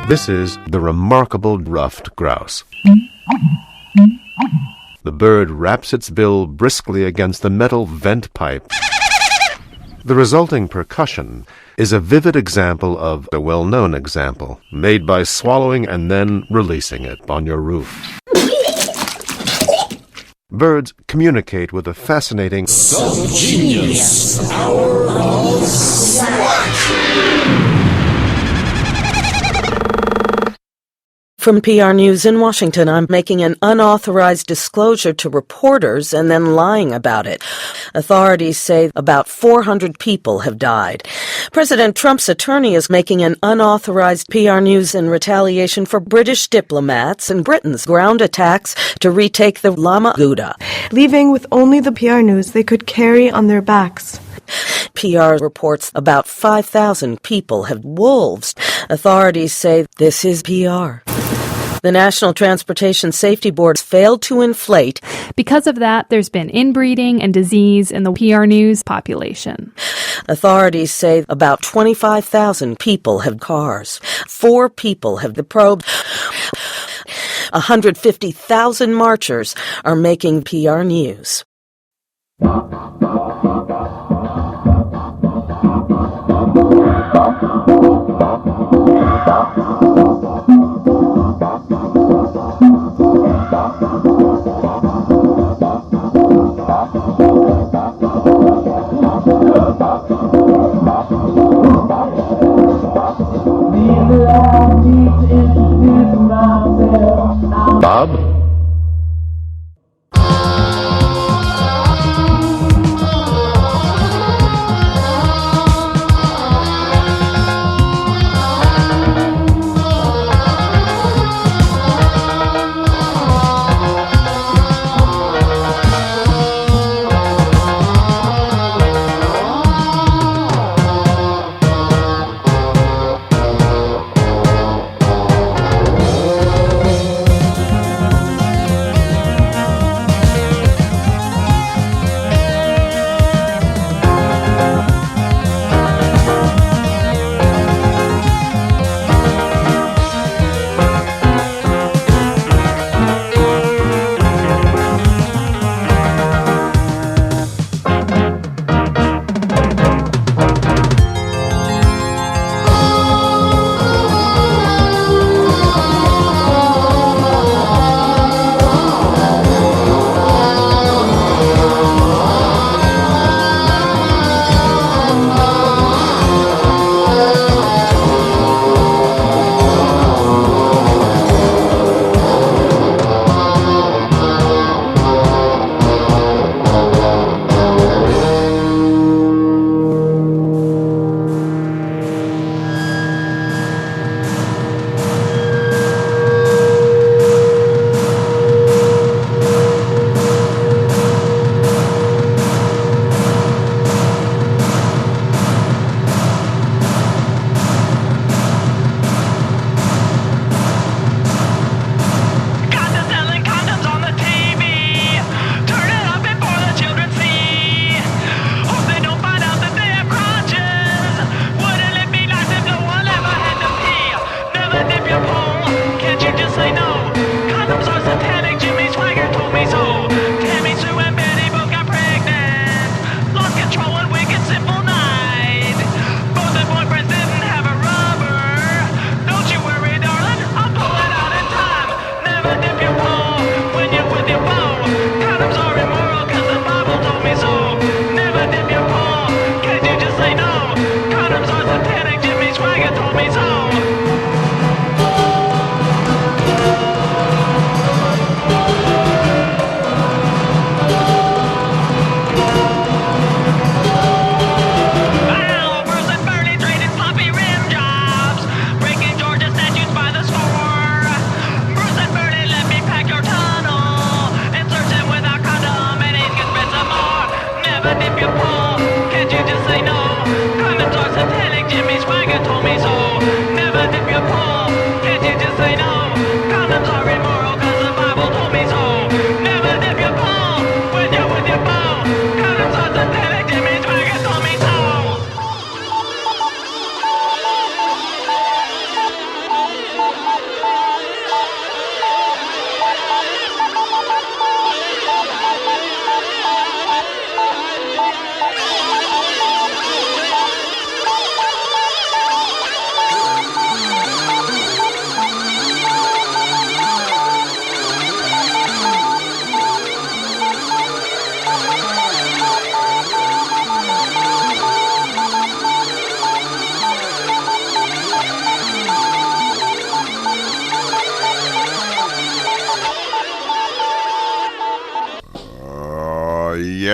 This is the remarkable ruffed grouse. The bird raps its bill briskly against the metal vent pipe. The resulting percussion is a vivid example of a well-known example, made by swallowing and then releasing it on your roof. Birds communicate with a fascinating Self-Genius Hour of Swag. From PR News in Washington, I'm making an unauthorized disclosure to reporters and then lying about it. Authorities say about 400 people have died. President Trump's attorney is making an unauthorized PR News in retaliation for British diplomats and Britain's ground attacks to retake the Lama Gouda, leaving with only the PR News they could carry on their backs. PR reports about 5,000 people have wolves. Authorities say this is PR. The National Transportation Safety Board failed to inflate. Because of that, there's been inbreeding and disease in the PR News population. Authorities say about 25,000 people have cars. 4 people have the probe. 150,000 marchers are making PR News. Bob?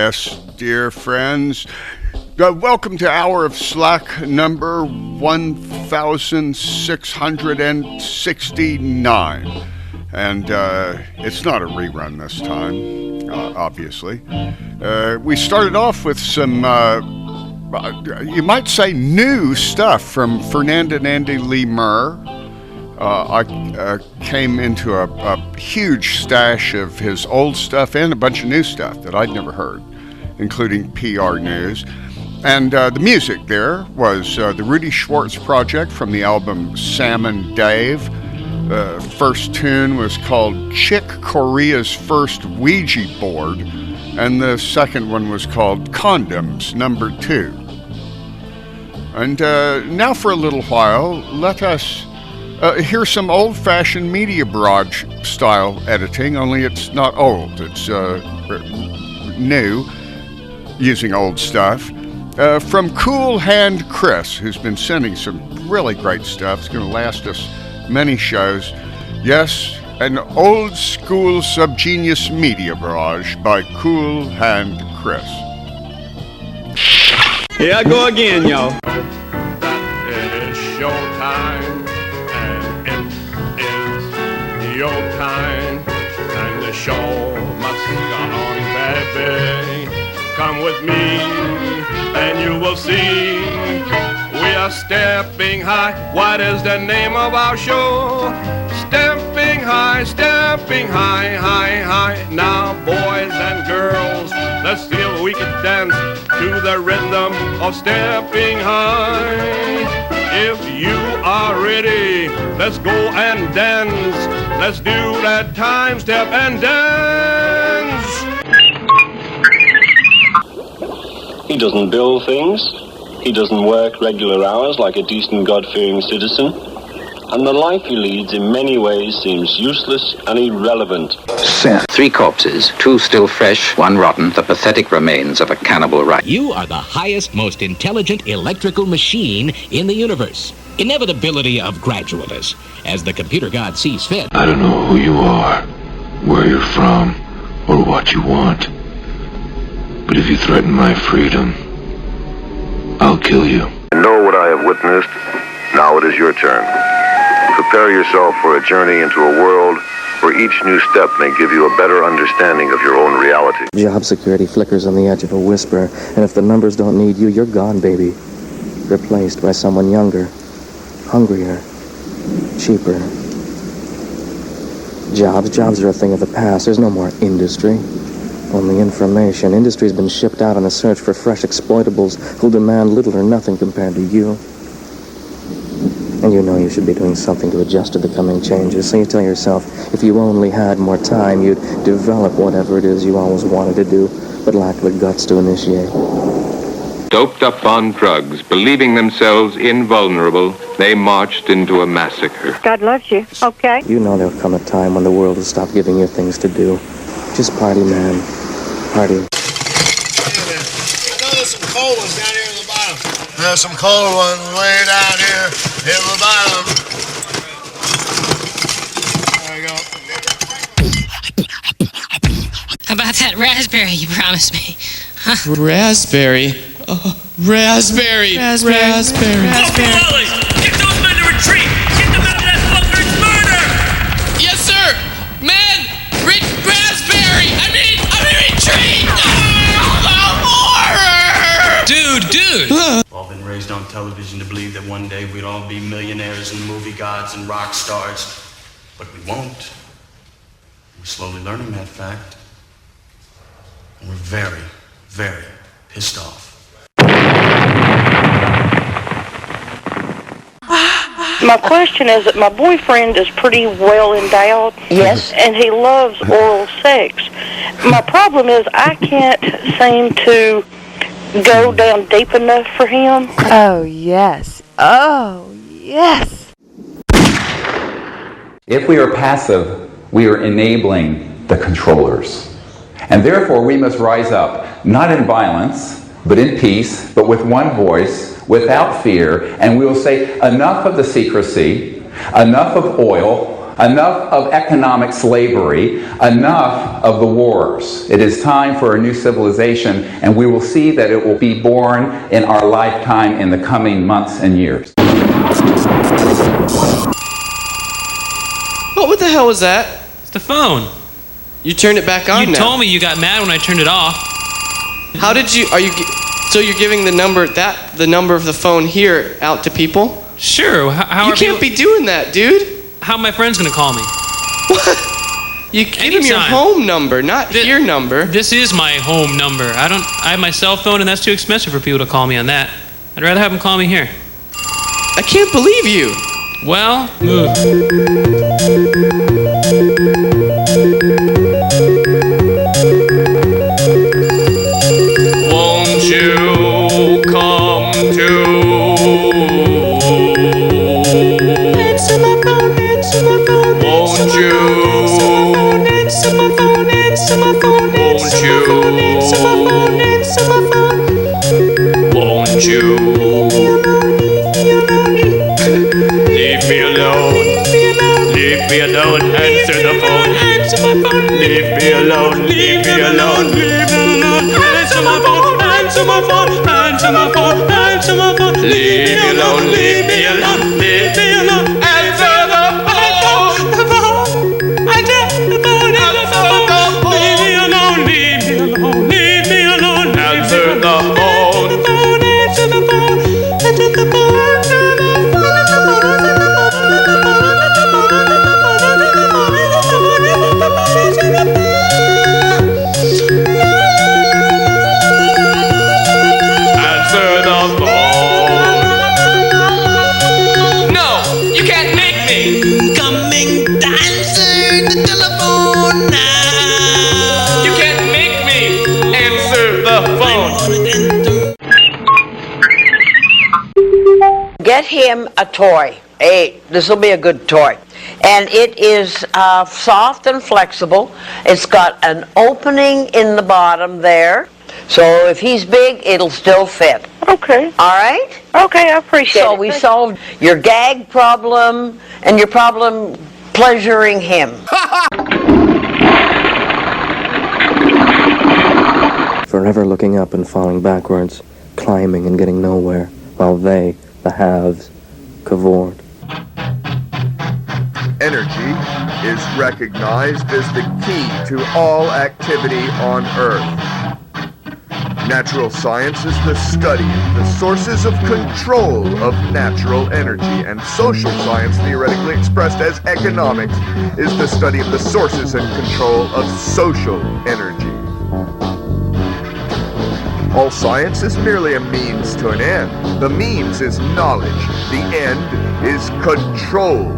Yes, dear friends. Welcome to Hour of Slack number 1669. And it's not a rerun this time, obviously. We started off with some, you might say, new stuff from Fernand and Andy Lee Murr. I came into a huge stash of his old stuff and a bunch of new stuff that I'd never heard, including PR News. And the music there was the Rudy Schwartz Project from the album Salmon Dave. The first tune was called Chick Corea's First Ouija Board, and the second one was called Condoms Number 2. And now for a little while, let us hear some old-fashioned Media Barrage style editing, only it's not old, it's new, using old stuff. From Cool Hand Chris, who's been sending some really great stuff. It's going to last us many shows. Yes, an old school subgenius Media Barrage by Cool Hand Chris. Here I go again, y'all. It is showtime, and it is your time, and the show must go on, baby. Come with me, and you will see we are stepping high. What is the name of our show? Stepping high, high, high. Now, boys and girls, let's see if we can dance to the rhythm of stepping high. If you are ready, let's go and dance. Let's do that time step and dance. He doesn't build things. He doesn't work regular hours like a decent God-fearing citizen. And the life he leads in many ways seems useless and irrelevant. 3 corpses, 2 still fresh, 1 rotten, the pathetic remains of a cannibal rat. You are the highest, most intelligent electrical machine in the universe. Inevitability of gradualness, as the computer god sees fit. I don't know who you are, where you're from, or what you want. But if you threaten my freedom, I'll kill you. I know what I have witnessed. Now it is your turn. Prepare yourself for a journey into a world where each new step may give you a better understanding of your own reality. Job security flickers on the edge of a whisper, and if the numbers don't need you, you're gone, baby. Replaced by someone younger, hungrier, cheaper. Jobs are a thing of the past. There's no more industry. Only information. Industry's been shipped out on a search for fresh exploitables who'll demand little or nothing compared to you. And you know you should be doing something to adjust to the coming changes. So you tell yourself, if you only had more time, you'd develop whatever it is you always wanted to do, but lack the guts to initiate. Doped up on drugs, believing themselves invulnerable, they marched into a massacre. God loves you, okay? You know there'll come a time when the world will stop giving you things to do. Just party, man. Party. I know there's some cold ones down here in the bottom. There's some cold ones way down here in the bottom. There you go. How about that raspberry you promised me? Huh? Raspberry? Oh, raspberry! Raspberry! Raspberry! Raspberry! Get those men to retreat! Get them out of that bunker! It's murder! Yes, sir! Men! Raspberry! I mean retreat! Dude! We've all been raised on television to believe that one day we'd all be millionaires and movie gods and rock stars. But we won't. We're slowly learning that fact. And we're very, very pissed off. My question is that my boyfriend is pretty well endowed. Yes. And he loves oral sex. My problem is I can't seem to go down deep enough for him. Oh, yes. Oh, yes. If we are passive, we are enabling the controllers. And therefore, we must rise up, not in violence, but in peace, but with one voice, without fear, and we will say, enough of the secrecy, enough of oil, Enough of economic slavery, enough of the wars. It is time for a new civilization, and we will see that it will be born in our lifetime in the coming months and years. What the hell was that? It's the phone. You turned it back on You now. told me you got mad when I turned it off. How did you? So you're giving the number of the phone here out to people? Sure. How you are can't people, be doing that, dude. How are my friends gonna call me? You give them your home number, not your number. This is my home number. I have my cell phone, and that's too expensive for people to call me on that. I'd rather have them call me here. I can't believe you. Well, move. Won't you come to? Answer my phone, answer my phone. Won't you? Answer my phone, answer my phone. Won't you? Answer my phone, answer my phone. Won't you? Leave me alone. Leave me alone. Answer the phone. Answer my phone. Leave me alone. Leave me alone. Leave me alone. Answer my phone, answer my phone. Answer my phone, answer my phone. Leave me alone. Leave me alone. Leave me alone. Answer the phone. The phone. I tell the phone. Answer the phone. Leave me alone. Leave me alone. Leave me alone. Answer the phone. The phone. Answer the phone. Answer the phone. Answer the phone. No, you can't make me. Coming to answer the telephone now. You can't make me answer the phone. Get him a toy. Hey, this will be a good toy. And it is soft and flexible. It's got an opening in the bottom there. So if he's big, it'll still fit. Okay. All right? Okay, I appreciate it. So we solved your gag problem and your problem pleasuring him. Forever looking up and falling backwards, climbing and getting nowhere, while they, the haves, cavorted. Energy is recognized as the key to all activity on Earth. Natural science is the study of the sources of control of natural energy, and social science, theoretically expressed as economics, is the study of the sources and control of social energy. All science is merely a means to an end. The means is knowledge. The end is control.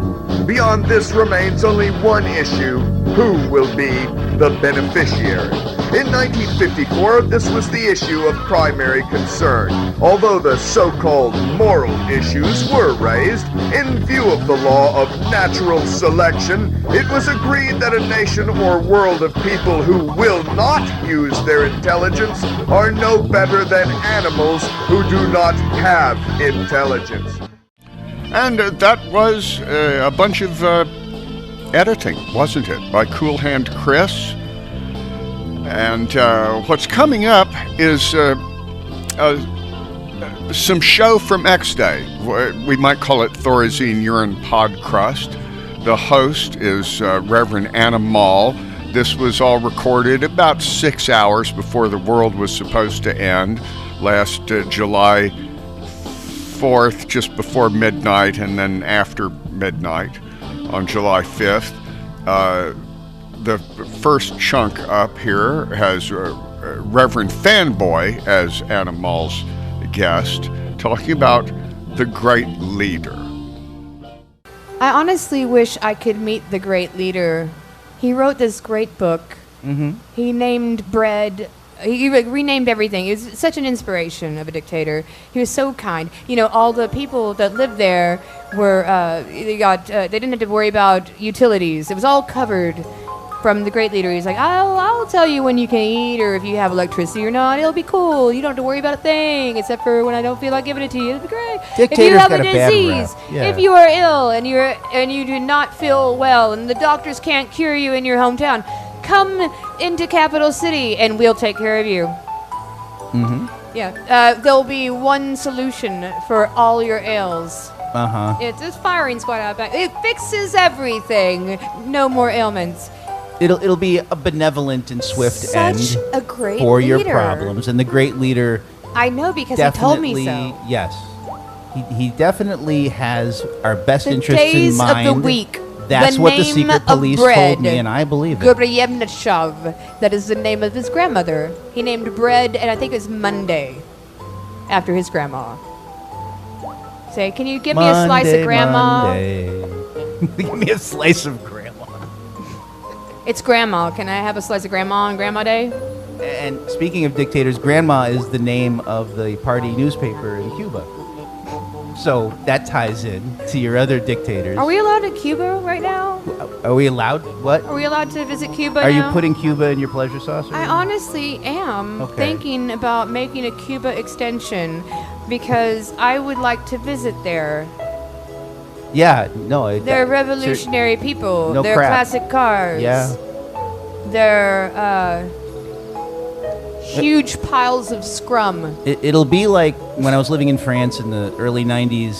Beyond this remains only one issue: who will be the beneficiary? In 1954, this was the issue of primary concern. Although the so-called moral issues were raised, in view of the law of natural selection, it was agreed that a nation or world of people who will not use their intelligence are no better than animals who do not have intelligence. And that was a bunch of editing, wasn't it, by Cool Hand Chris? And what's coming up is some show from X-Day. We might call it Thorazine Urine Pod Crust. The host is Reverend Anna Mall. This was all recorded about 6 hours before the world was supposed to end last July 4th, just before midnight, and then after midnight on July 5th. The first chunk up here has Reverend Fanboy as Anna Mall's guest, talking about the great leader. I honestly wish I could meet the great leader. He wrote this great book. Mm-hmm. He named bread. He renamed everything. He was such an inspiration of a dictator. He was so kind. You know, all the people that lived there were they didn't have to worry about utilities. It was all covered from the great leader. He's like, I'll tell you when you can eat or if you have electricity or not. It'll be cool. You don't have to worry about a thing except for when I don't feel like giving it to you. It'll be great. If you Dictator's have got a a bad disease, rap. Yeah. if you are ill and you do not feel well and the doctors can't cure you in your hometown, come into Capital City and we'll take care of you. Mm-hmm. Yeah, there'll be one solution for all your ails. Uh-huh. It's a firing squad out back. It fixes everything. No more ailments. It'll be a benevolent and swift Such end a great for your leader. problems. And the great leader I know because he told me definitely, so. yes. He definitely has our best The interests days in mind. of the week. That's the what the name secret of police bread. told me, and I believe it. Guryemnishov. That is the name of his grandmother. He named bread, and I think it's Monday, after his grandma. Say, can you give me a slice of grandma? Monday. Give me a slice of grandma. It's grandma. Can I have a slice of grandma on Grandma Day? And speaking of dictators, grandma is the name of the party newspaper in Cuba. So that ties in to your other dictators. Are we allowed to Cuba right now? Are we allowed? What? Are we allowed to visit Cuba Are now? you putting Cuba in your pleasure saucer? I honestly am Okay. thinking about making a Cuba extension because I would like to visit there. Yeah, no. They're revolutionary people. No They're crap. classic cars. Yeah. They're huge piles of scrum. It'll be like when I was living in France in the early 90s,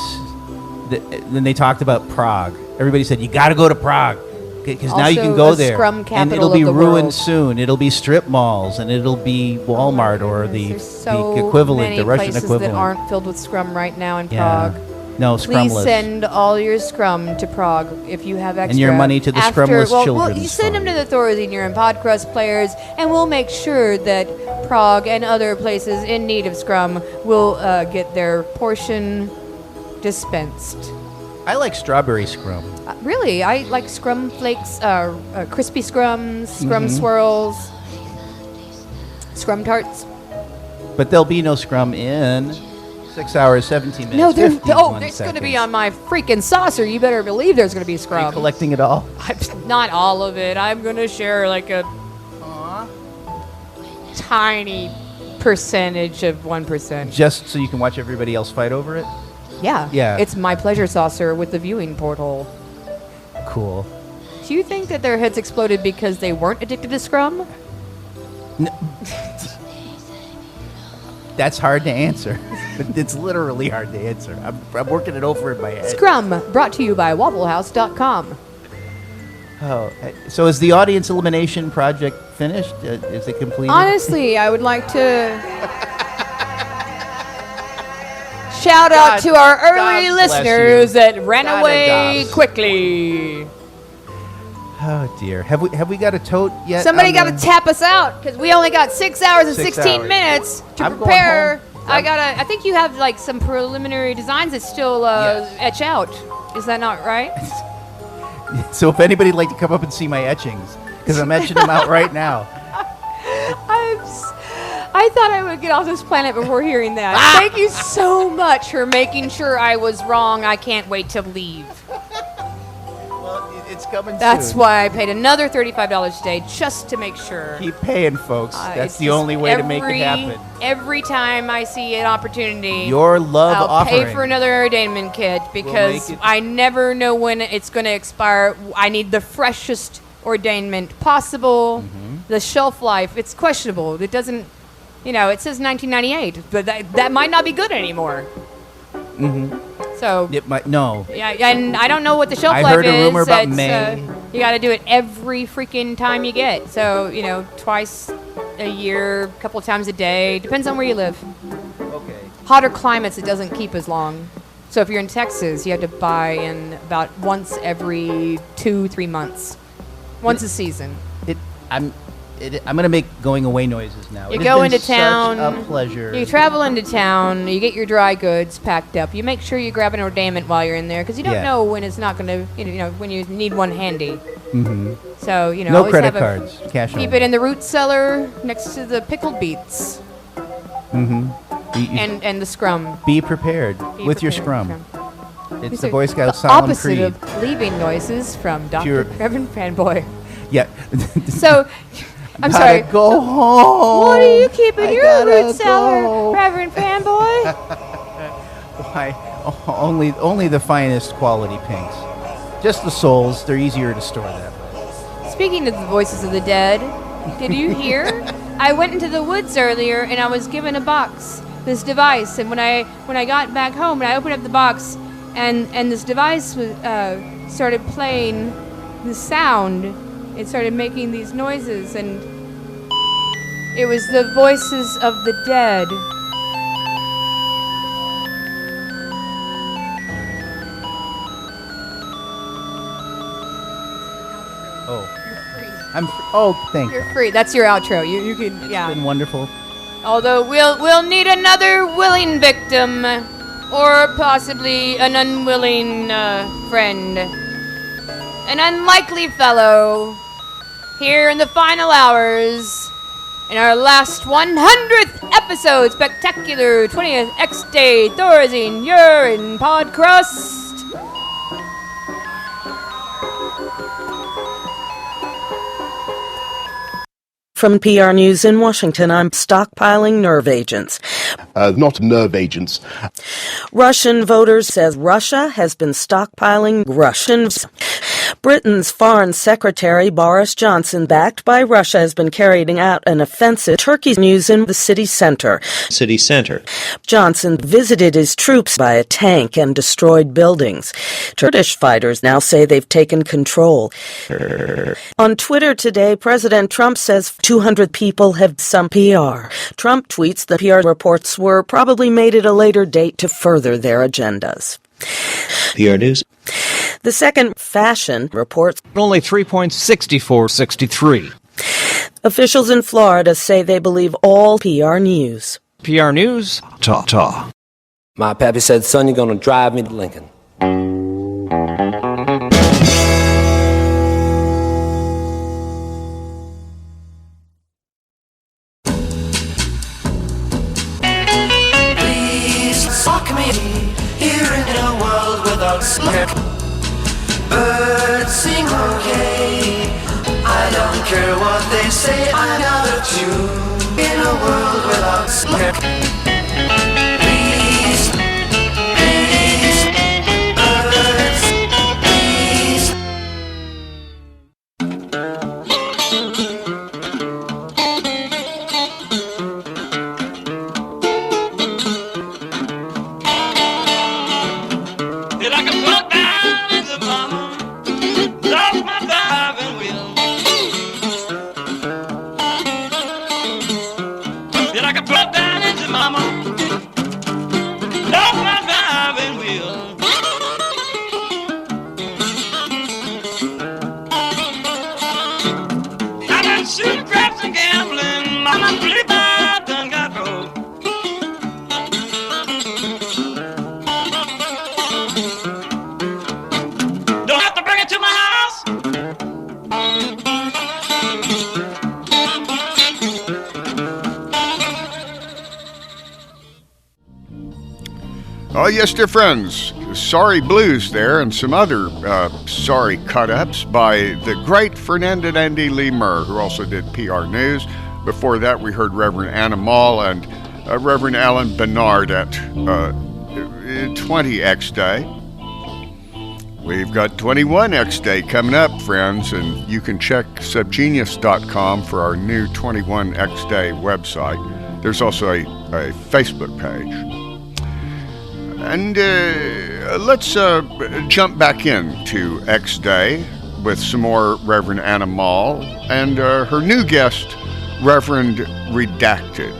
then they talked about Prague. Everybody said, you got to go to Prague, because now you Also can go a there. scrum And capital it'll be of the ruined world. soon. It'll be strip malls, and it'll be Walmart or the So equivalent, many the Russian places equivalent. that aren't filled with scrum right now in Yeah. Prague. No, Please scrumless. send all your scrum to Prague if you have extra. And your money to the After- Scrumless well, Children's you send them to the Thorazine and Podcrust players, and we'll make sure that Prague and other places in need of scrum will get their portion dispensed. I like strawberry scrum. Really, I like scrum flakes, crispy scrums, scrum Mhm. swirls, scrum tarts. But there'll be no scrum in 6 hours, 17 minutes. No, there's 51 it's going to be seconds. on my freaking saucer. You better believe there's going to be scrum. Are you collecting it all? Not all of it. I'm going to share like a tiny percentage of 1%. Just so you can watch everybody else fight over it? Yeah. Yeah. It's my pleasure saucer with the viewing porthole. Cool. Do you think that their heads exploded because they weren't addicted to scrum? That's hard to answer. It's literally hard to answer. I'm working it over in my head. Scrum, brought to you by WaffleHouse.com. Oh, so is the audience elimination project finished? Is it completed? Honestly, I would like to shout out to our early God bless listeners you. that ran God away and quickly. Oh dear. Have we got a tote yet? Somebody on got to the- tap us out because we only got 6 hours and 6 16 hours. minutes to I'm going prepare. home. I think you have like some preliminary designs that still etch out. Is that not right? So if anybody'd like to come up and see my etchings, because I'm etching them out right now. I thought I would get off this planet before hearing that. Thank you so much for making sure I was wrong. I can't wait to leave. Well, it's coming That's soon. why I paid another $35 today just to make sure. Keep paying, folks. That's It's the just only way to make it happen. Every time I see an opportunity, Your love I'll offering. pay for another ordainment kit because make it- I never know when it's going to expire. I need the freshest ordainment possible. Mm-hmm. The shelf life, it's questionable. It doesn't, it says 1998, but that might not be good anymore. Mm-hmm. So It might no. yeah, and I don't know what the shelf I life heard a is. rumor about It's, May. You got to do it every freaking time you get. So, twice a year, a couple of times a day. Depends on where you live. Okay. Hotter climates, it doesn't keep as long. So if you're in Texas, you have to buy in about once every 2-3 months. Once a season. I'm gonna make going away noises now. You It has go been into town. Such a pleasure. You travel into town. You get your dry goods packed up. You make sure you grab an ordainment while you're in there because you don't Yeah. know when it's not going to, when you need one handy. Mm-hmm. So, No always credit have cards, cash Keep only. it in the root cellar next to the pickled beets Mm-hmm. and the scrum. Be prepared Be with your prepared. scrum. It's These the are Boy Scout the solemn opposite creed. of leaving noises from Dr. Pure- Reverend Fanboy. Yeah. So, I'm Gotta sorry. go home. What are you keeping I your gotta root cellar, go. Reverend Fanboy? Why? Only the finest quality pinks. Just the souls. They're easier to store that way. Speaking of the voices of the dead, did you hear? I went into the woods earlier and I was given a box, this device, and when I got back home and I opened up the box and this device was, started playing the sound. It started making these noises, and it was the voices of the dead. Thank you. You're free. That's your outro. You can, yeah. It's been wonderful. Although we'll need another willing victim, or possibly an unwilling friend, an unlikely fellow. Here in the final hours, in our last 100th episode, spectacular 20th X-Day Thorazine Urine Podcrust. From PR News in Washington, I'm stockpiling nerve agents. Not nerve agents. Russian voters says Russia has been stockpiling Russians. Britain's Foreign Secretary Boris Johnson, backed by Russia, has been carrying out an offensive. Turkey's news in the city center. Johnson visited his troops by a tank and destroyed buildings. Kurdish fighters now say they've taken control. On Twitter today, President Trump says 200 people have some PR. Trump tweets the PR reports were probably made at a later date to further their agendas. PR News. The second fashion reports only 3.6463. Officials in Florida say they believe all PR News. PR News. Ta. My pappy said, son, you're gonna drive me to Lincoln. Birds sing okay. I don't care what they say. I got a tune in a world without snare. Please, birds, please. Did I can put down in the mama? Lost my driving wheel. Did I can put down in the mama? Lost my driving wheel. I've been shooting craps and gambling. Mama, please, I done got broke. Don't have to bring it to my house. Oh, yes, dear friends. Sorry Blues there, and some other sorry cut-ups by the great Fernando Andy Lemur, who also did PR News. Before that, we heard Reverend Anna Mall and Reverend Alan Bernard at 20X Day. We've got 21X Day coming up, friends, and you can check subgenius.com for our new 21X Day website. There's also a Facebook page. And let's jump back into X Day with some more Reverend Anna Mall and her new guest, Reverend Redacted.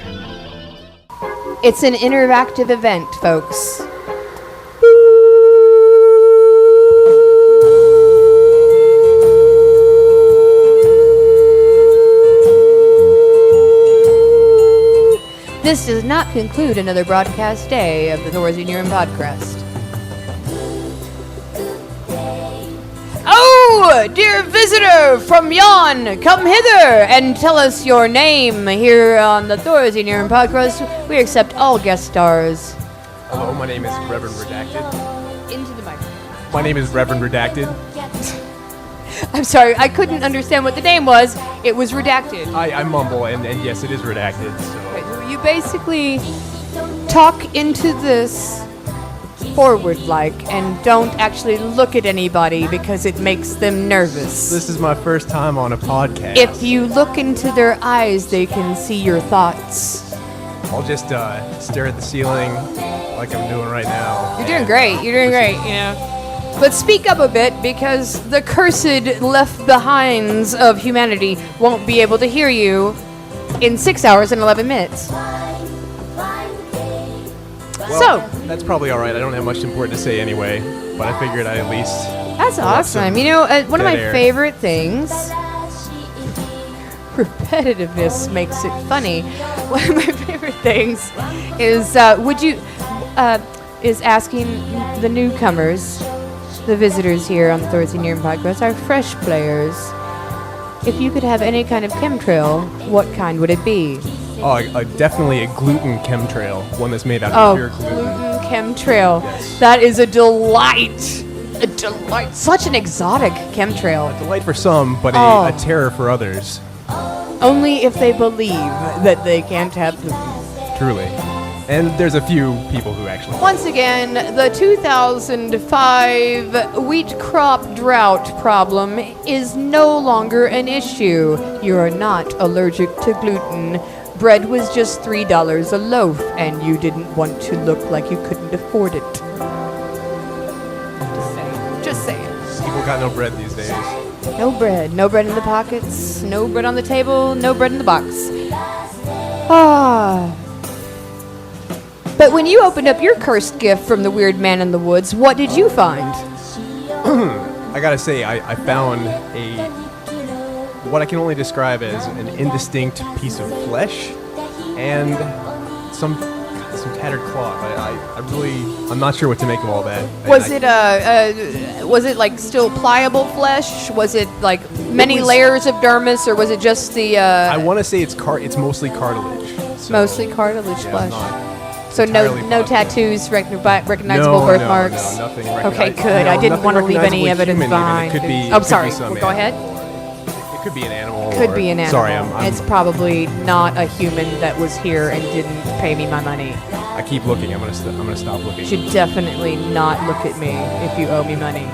It's an interactive event, folks. This does not conclude another broadcast day of the Thorazine Urine Podcast. Oh, dear visitor from yon, come hither and tell us your name here on the Thorazine Urine Podcast. We accept all guest stars. Hello, my name is Reverend Redacted. Into the microphone. My name is Reverend Redacted. I'm sorry, I couldn't understand what the name was. It was redacted. I mumble, and yes, it is redacted. So. You basically talk into this forward-like and don't actually look at anybody because it makes them nervous. This is my first time on a podcast. If you look into their eyes, they can see your thoughts. I'll just stare at the ceiling like I'm doing right now. You're doing great. You're doing great, you know. But speak up a bit because the cursed left behinds of humanity won't be able to hear you in 6 hours and 11 minutes. Well, that's probably all right. I don't have much important to say anyway, but I figured I'd at least... That's awesome. You know, one of my favorite things... Repetitiveness makes it funny. One of my favorite things is is asking the newcomers, the visitors here on the Thorsten Yearn podcast, our fresh players, if you could have any kind of chemtrail, what kind would it be? Oh, definitely a gluten chemtrail, one that's made out of pure gluten. Chemtrail. Yes. That is a delight. A delight. Such an exotic chemtrail. A delight for some, but a terror for others. Only if they believe that they can't have gluten. Truly. And there's a few people who actually... Once again, the 2005 wheat crop drought problem is no longer an issue. You are not allergic to gluten. Bread was just $3 a loaf, and you didn't want to look like you couldn't afford it. Just saying. People got no bread these days. No bread. No bread in the pockets. No bread on the table. No bread in the box. Ah. But when you opened up your cursed gift from the weird man in the woods, what did you find? I gotta say, I found what I can only describe as an indistinct piece of flesh and some tattered cloth. I'm not sure what to make of all that. Was it like still pliable flesh? Was it like many layers of dermis, or was it just the? I want to say it's mostly cartilage. So mostly cartilage flesh. So no tattoos, recognizable birthmarks. No, nothing. Okay, good. I didn't want to leave any evidence behind. Oh, sorry. Go ahead. It could be an animal. Could be an animal. Sorry, It's probably not a human that was here and didn't pay me my money. I keep looking. I'm gonna stop looking. You should definitely not look at me if you owe me money.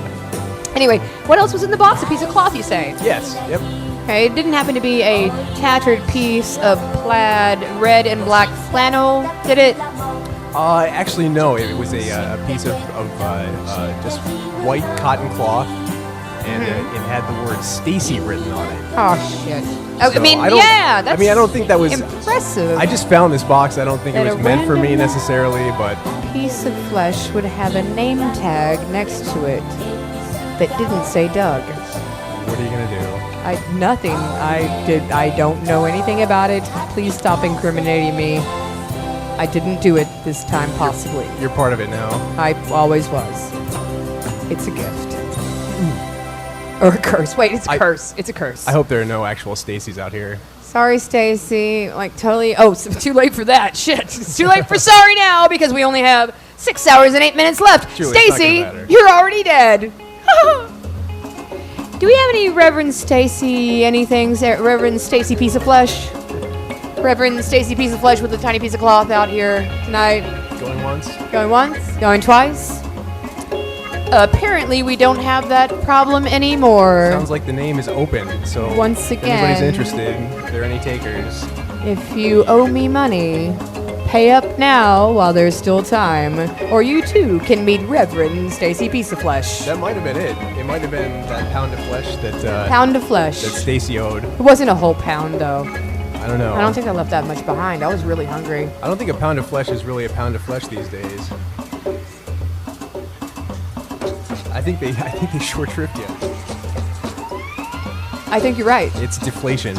Anyway, what else was in the box? A piece of cloth, you say? Yes. Yep. Okay, it didn't happen to be a tattered piece of plaid red and black flannel, did it? Actually, no. It was a piece of just white cotton cloth, and it had the word Stacy written on it. Oh shit! So I mean, that's I don't think that was impressive. I just found this box. I don't think it was meant for me necessarily, but piece of flesh would have a name tag next to it that didn't say Doug. What are you gonna do? Nothing. I don't know anything about it. Please stop incriminating me. I didn't do it this time, possibly. You're part of it now. I always was. It's a gift. Or a curse. Wait, it's a curse. It's a curse. I hope there are no actual Stacys out here. Sorry, Stacy. Like, totally. Oh, it's too late for that. Shit. It's too late for sorry now because we only have 6 hours and 8 minutes left. Stacy, you're already dead. Do we have any Reverend Stacy anything? Reverend Stacy piece of flesh? Reverend Stacy piece of flesh with a tiny piece of cloth out here tonight. Going once. Going once. Going twice. Apparently, we don't have that problem anymore. Sounds like the name is open, so once again, if anybody's interested, if there are any takers. If you owe me money, pay up now while there's still time, or you too can meet Reverend Stacy piece of flesh. That might have been it. It might have been that pound of flesh that that Stacy owed. It wasn't a whole pound though. I don't know. I don't think I left that much behind. I was really hungry. I don't think a pound of flesh is really a pound of flesh these days. I think they short shrift you. I think you're right. It's deflation.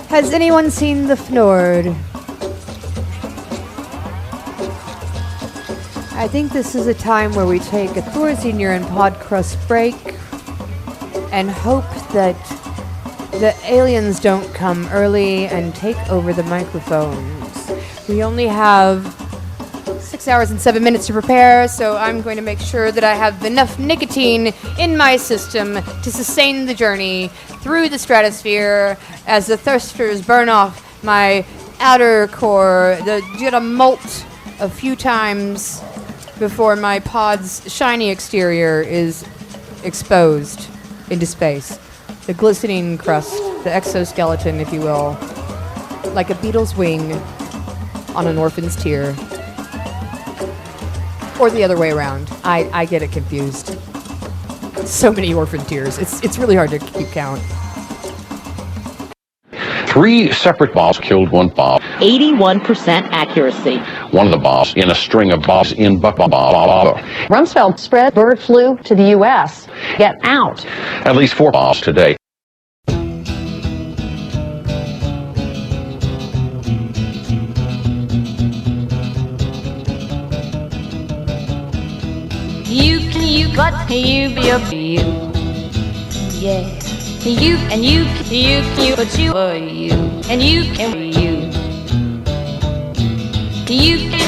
Has anyone seen the Fjord? I think this is a time where we take a Thorsten Yearn podcast break and hope that the aliens don't come early and take over the microphones. We only have 6 6 hours and 7 minutes to prepare, so I'm going to make sure that I have enough nicotine in my system to sustain the journey through the stratosphere as the thrusters burn off my outer core. Gotta molt a few times before my pod's shiny exterior is exposed into space. The glistening crust, the exoskeleton, if you will, like a beetle's wing on an orphan's tear. Or the other way around. I get it confused. So many orphan tears. It's really hard to keep count. 3 separate bombs killed one bomb. 81% accuracy. One of the bombs in a string of bombs in Rumsfeld spread bird flu to the U.S. Get out. At least 4 bombs today. But you be a you, yeah. You, but you are you, and you can be you. You can.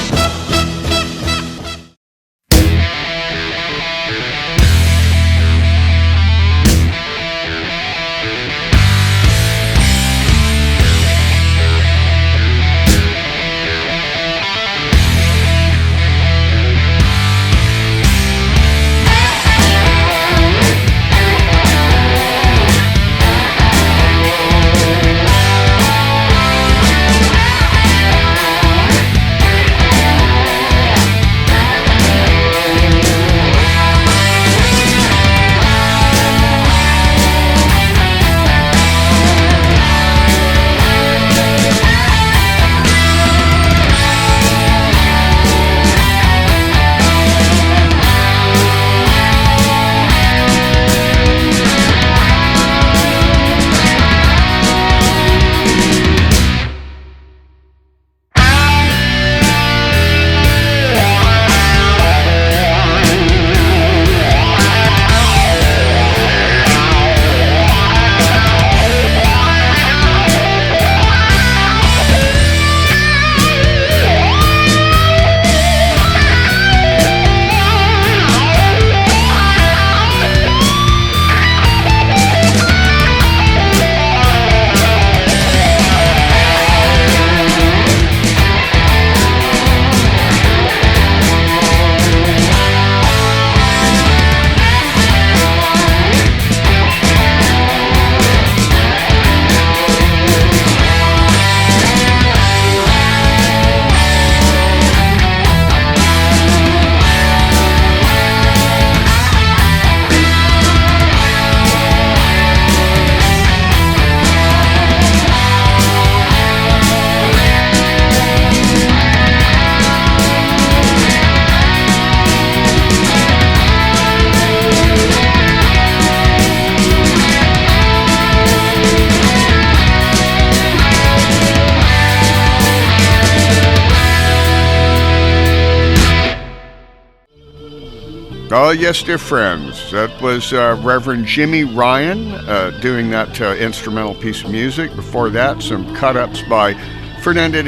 Oh, yes, dear friends. That was Reverend Jimmy Ryan doing that instrumental piece of music. Before that, some cut-ups by Fernando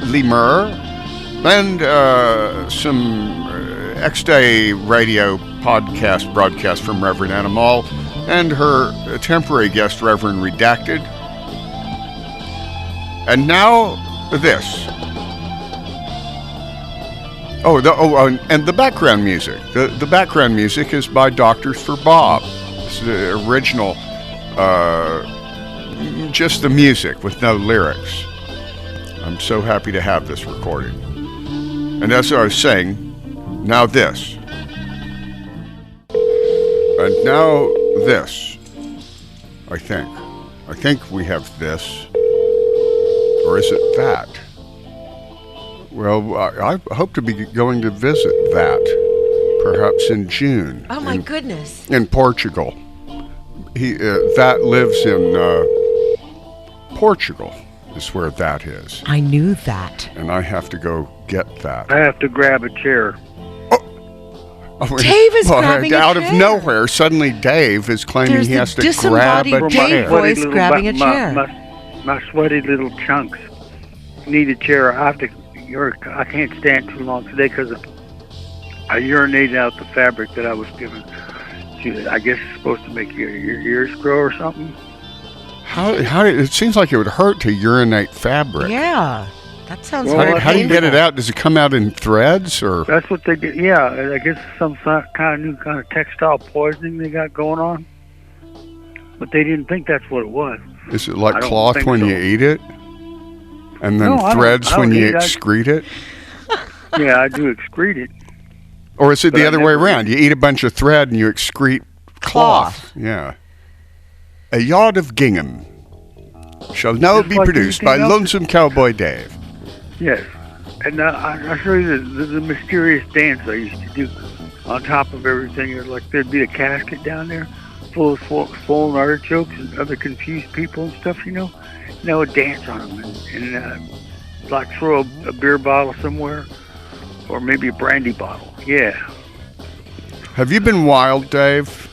Lemur and some X-Day radio broadcast from Reverend Animal and her temporary guest, Reverend Redacted. And now, this. And the background music. The background music is by Doctors for Bob. It's the original, just the music with no lyrics. I'm so happy to have this recording. And as I was saying, now this. And now this. I think we have this. Or is it that? Well, I hope to be going to visit that, perhaps in June. Oh, my goodness. In Portugal. That lives in Portugal, is where that is. I knew that. And I have to go get that. I have to grab a chair. Dave is grabbing a chair. Out of nowhere, suddenly Dave is claiming he has to grab a chair. Dave voice grabbing a chair. My sweaty little chunks need a chair. I have to I can't stand too long today because I urinated out the fabric that I was given. I guess it's supposed to make your ears grow or something. How it seems like it would hurt to urinate fabric. Yeah, that sounds Well, very How do you get it painful. out? Does it come out in threads or? That's what they get. Yeah, I guess some kind of new kind of textile poisoning they got going on. But they didn't think that's what it was. Is it like I don't cloth think when so. you eat it? And then No, I don't- threads I don't when you eat it. excrete it? Yeah, I do excrete it. Or is it But the I other way never- around? You eat a bunch of thread and you excrete cloth. Yeah. A Yard of Gingham shall now Just be like produced by anything else. Lonesome Cowboy Dave. Yes. And I'll show you the mysterious dance I used to do on top of everything. Like there'd be a casket down there full of swollen artichokes and other confused people and stuff, you know. And I would dance on them and like throw a beer bottle somewhere or maybe a brandy bottle. Yeah. Have you been wild, Dave?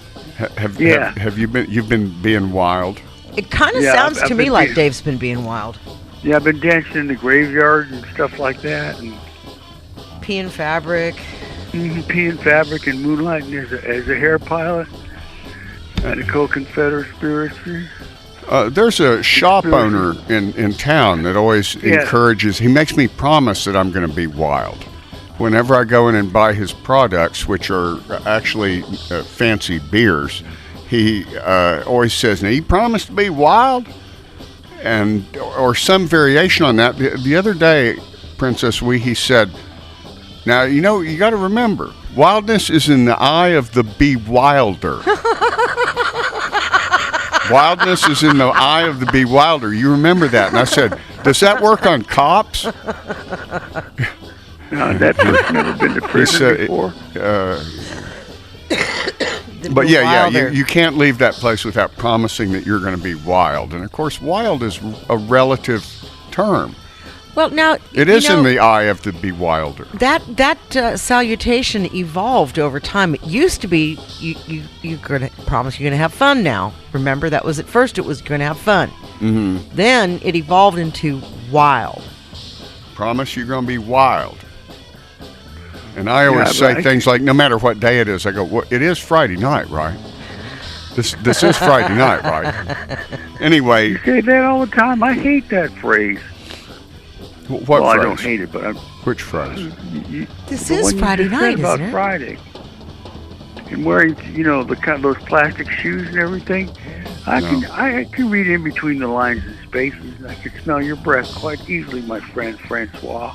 Yeah. Have you been? You've been being wild. It kind of Yeah, sounds I've to me been like being- Dave's been being wild. Yeah, I've been dancing in the graveyard and stuff like that, and Peeing fabric. peeing fabric and moonlighting as a hair pilot and a co-confederacy. There's a shop owner in town that always Yeah. encourages. He makes me promise that I'm going to be wild. Whenever I go in and buy his products, which are actually fancy beers, he always says, "Now you promised to be wild," and or some variation on that. The other day, Princess he said, "Now you know you got to remember, wildness is in the eye of the bewilder." Wildness is in the eye of the bewilder. You remember that? And I said, "Does that work on cops?" No, that person's never been to prison before. But yeah, Wilder. you can't leave that place without promising that you're going to be wild. And of course, wild is a relative term. Well, now It is in the eye of the bewilder. that salutation evolved over time. It used to be you're going to promise you're going to have fun. Now, remember that was at first it was going to have fun. Mm-hmm. Then it evolved into wild. Promise you're going to be wild. And I always Yeah, say things like, no matter what day it is, I go, well, it is Friday night, right? This is Friday night, right? Anyway. You say that all the time. I hate that phrase. What well, phrase? I don't hate it, but Which phrase? This the is one you Friday just said night, about isn't it? Friday. And wearing, the kind of those plastic shoes and everything. I can read in between the lines and spaces. I can smell your breath quite easily, my friend Francois.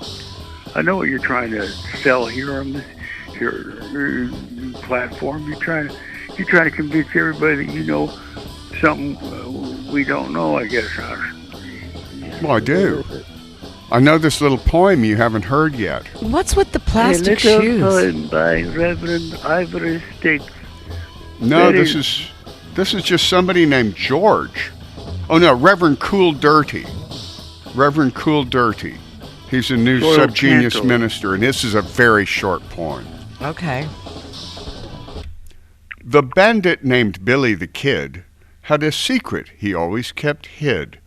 I know what you're trying to sell here on this your platform. You're trying to convince everybody that you know something we don't know. I guess. Well, I do. I know this little poem you haven't heard yet. What's with the plastic A little shoes? poem by Reverend Ivory Sticks. No, That this is just somebody named George. Oh no, Reverend Cool Dirty. Reverend Cool Dirty. He's a new Soiled subgenius Canto. minister, and this is a very short poem. Okay. The bandit named Billy the Kid had a secret he always kept hid.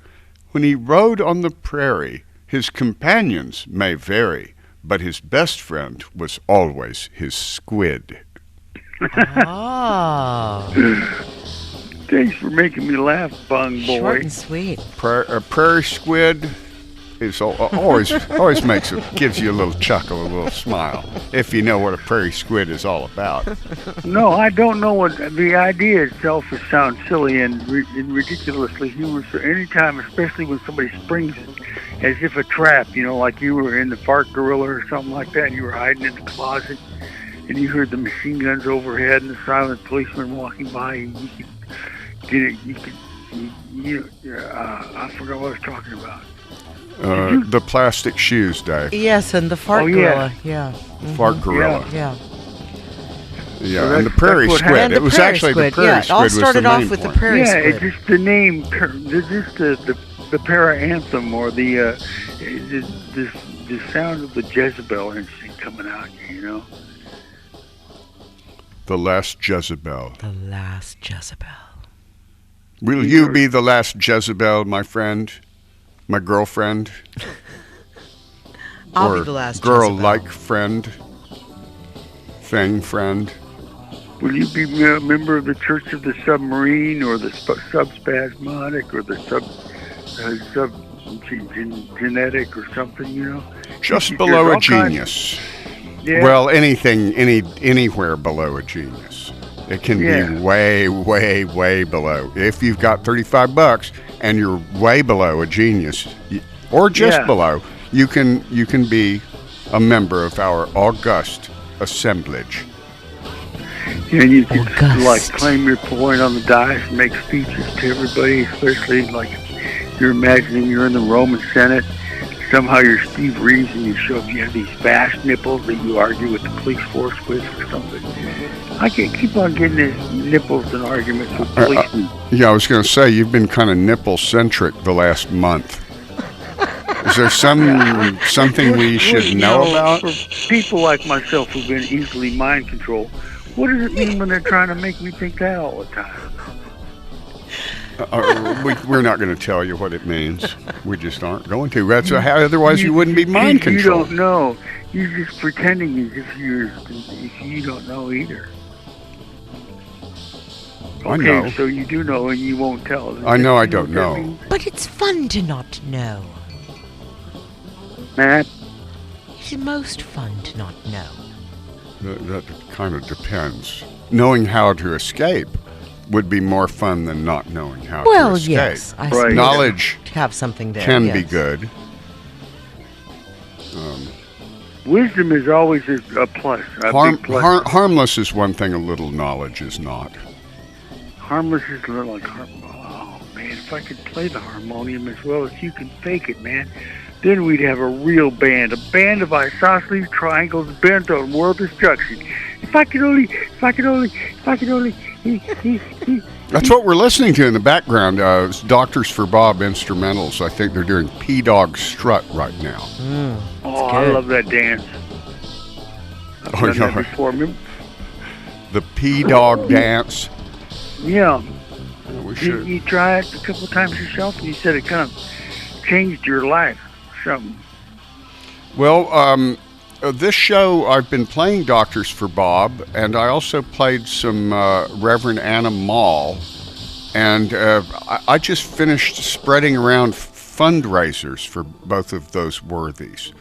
When he rode on the prairie, his companions may vary, but his best friend was always his squid. Oh. Thanks for making me laugh, Bung Boy. Short and sweet. A prairie squid is always gives you a little chuckle, a little smile, if you know what a prairie squid is all about. No, I don't know what the idea itself. It sounds silly and ridiculously humorous. So anytime, especially when somebody springs it as if a trap, like you were in the fart gorilla or something like that, and you were hiding in the closet, and you heard the machine guns overhead and the silent policeman walking by, and you could get it. I forgot what I was talking about. The plastic shoes, Dave. Yes, and the fart gorilla. Yeah. Fart gorilla. Yeah. Yeah, So and the prairie that's what squid. happened. It was prairie actually squid, the prairie yeah, it squid all was the started off main with the point. prairie Yeah, squid. it's just the name, just the para anthem or the sound of the Jezebel instinct coming out, The last Jezebel. The last Jezebel. Will you be the last Jezebel, my friend? My girlfriend? I'll or be the last girl-like friend, friend. Will you be a member of the Church of the Submarine, or the Subspasmodic, or the Genetic, or something? You know, Just There's below a all kinds- genius. Yeah. Well, anywhere below a genius. It can Yeah. be way, way, way below. If you've got $35 and you're way below a genius, or just Yeah. below, you can be a member of our august assemblage. And you can like claim your point on the dais and make speeches to everybody, especially like you're imagining you're in the Roman Senate. Somehow you're Steve Reeves and you show up, you have these vast nipples that you argue with the police force with or something. I can't keep on getting these nipples and arguments with policemen. Yeah, I was going to say, you've been kind of nipple-centric the last month. Is there something we should know about? For people like myself who've been easily mind controlled, what does it mean when they're trying to make me think that all the time? We're not going to tell you what it means. We just aren't going to. That's how. Otherwise, you wouldn't be mind controlled. You don't know. You're just pretending as if you don't know either. I know. So you do know and you won't tell. I know I don't know. But it's fun to not know. Matt? It's most fun to not know. That kind of depends. Knowing how to escape would be more fun than not knowing how to escape. Yes, I suppose. Knowledge To have something there can yes. be good. Wisdom is always a plus. A big plus. Harmless is one thing, a little knowledge is not. Harmless is a little like oh man, if I could play the harmonium as well as you can fake it, man, then we'd have a real band. A band of isosceles triangles bent on world destruction. If I could only. That's what we're listening to in the background. It's Doctors for Bob instrumentals. I think they're doing P-Dog Strut right now. Oh, I love that dance. I've done that before. Remember? The P-Dog dance. Yeah. We should. You try it a couple times yourself, and you said it kind of changed your life. Something. Well, this show, I've been playing Doctors for Bob, and I also played some Reverend Anna Mall, and I just finished spreading around fundraisers for both of those worthies,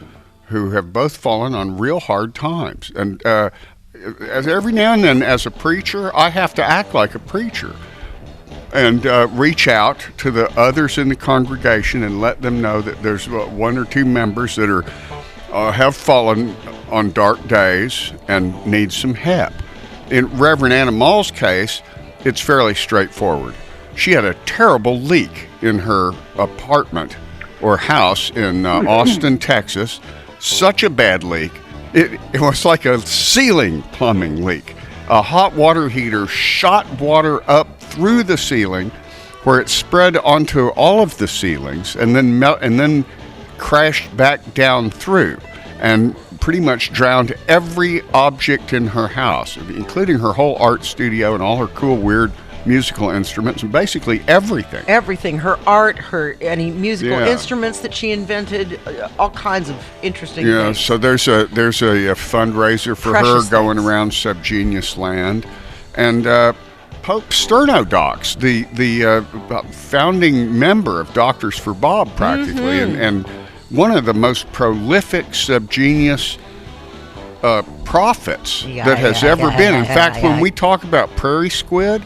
who have both fallen on real hard times. And as every now and then, as a preacher, I have to act like a preacher and reach out to the others in the congregation and let them know that there's one or two members that are have fallen on dark days and need some help. In Reverend Anna Mall's case, it's fairly straightforward. She had a terrible leak in her apartment or house in Austin, Texas. Such a bad leak. It was like a ceiling plumbing leak. A hot water heater shot water up through the ceiling where it spread onto all of the ceilings and then crashed back down through and pretty much drowned every object in her house, including her whole art studio and all her cool, weird musical instruments and basically everything. Everything. Her art, any musical instruments that she invented, all kinds of interesting things. So there's a fundraiser for Precious her going around Subgenius Land. And Pope Sternodox, the founding member of Doctors for Bob, practically, and one of the most prolific Subgenius prophets that has ever been. In fact, when we talk about Prairie Squid,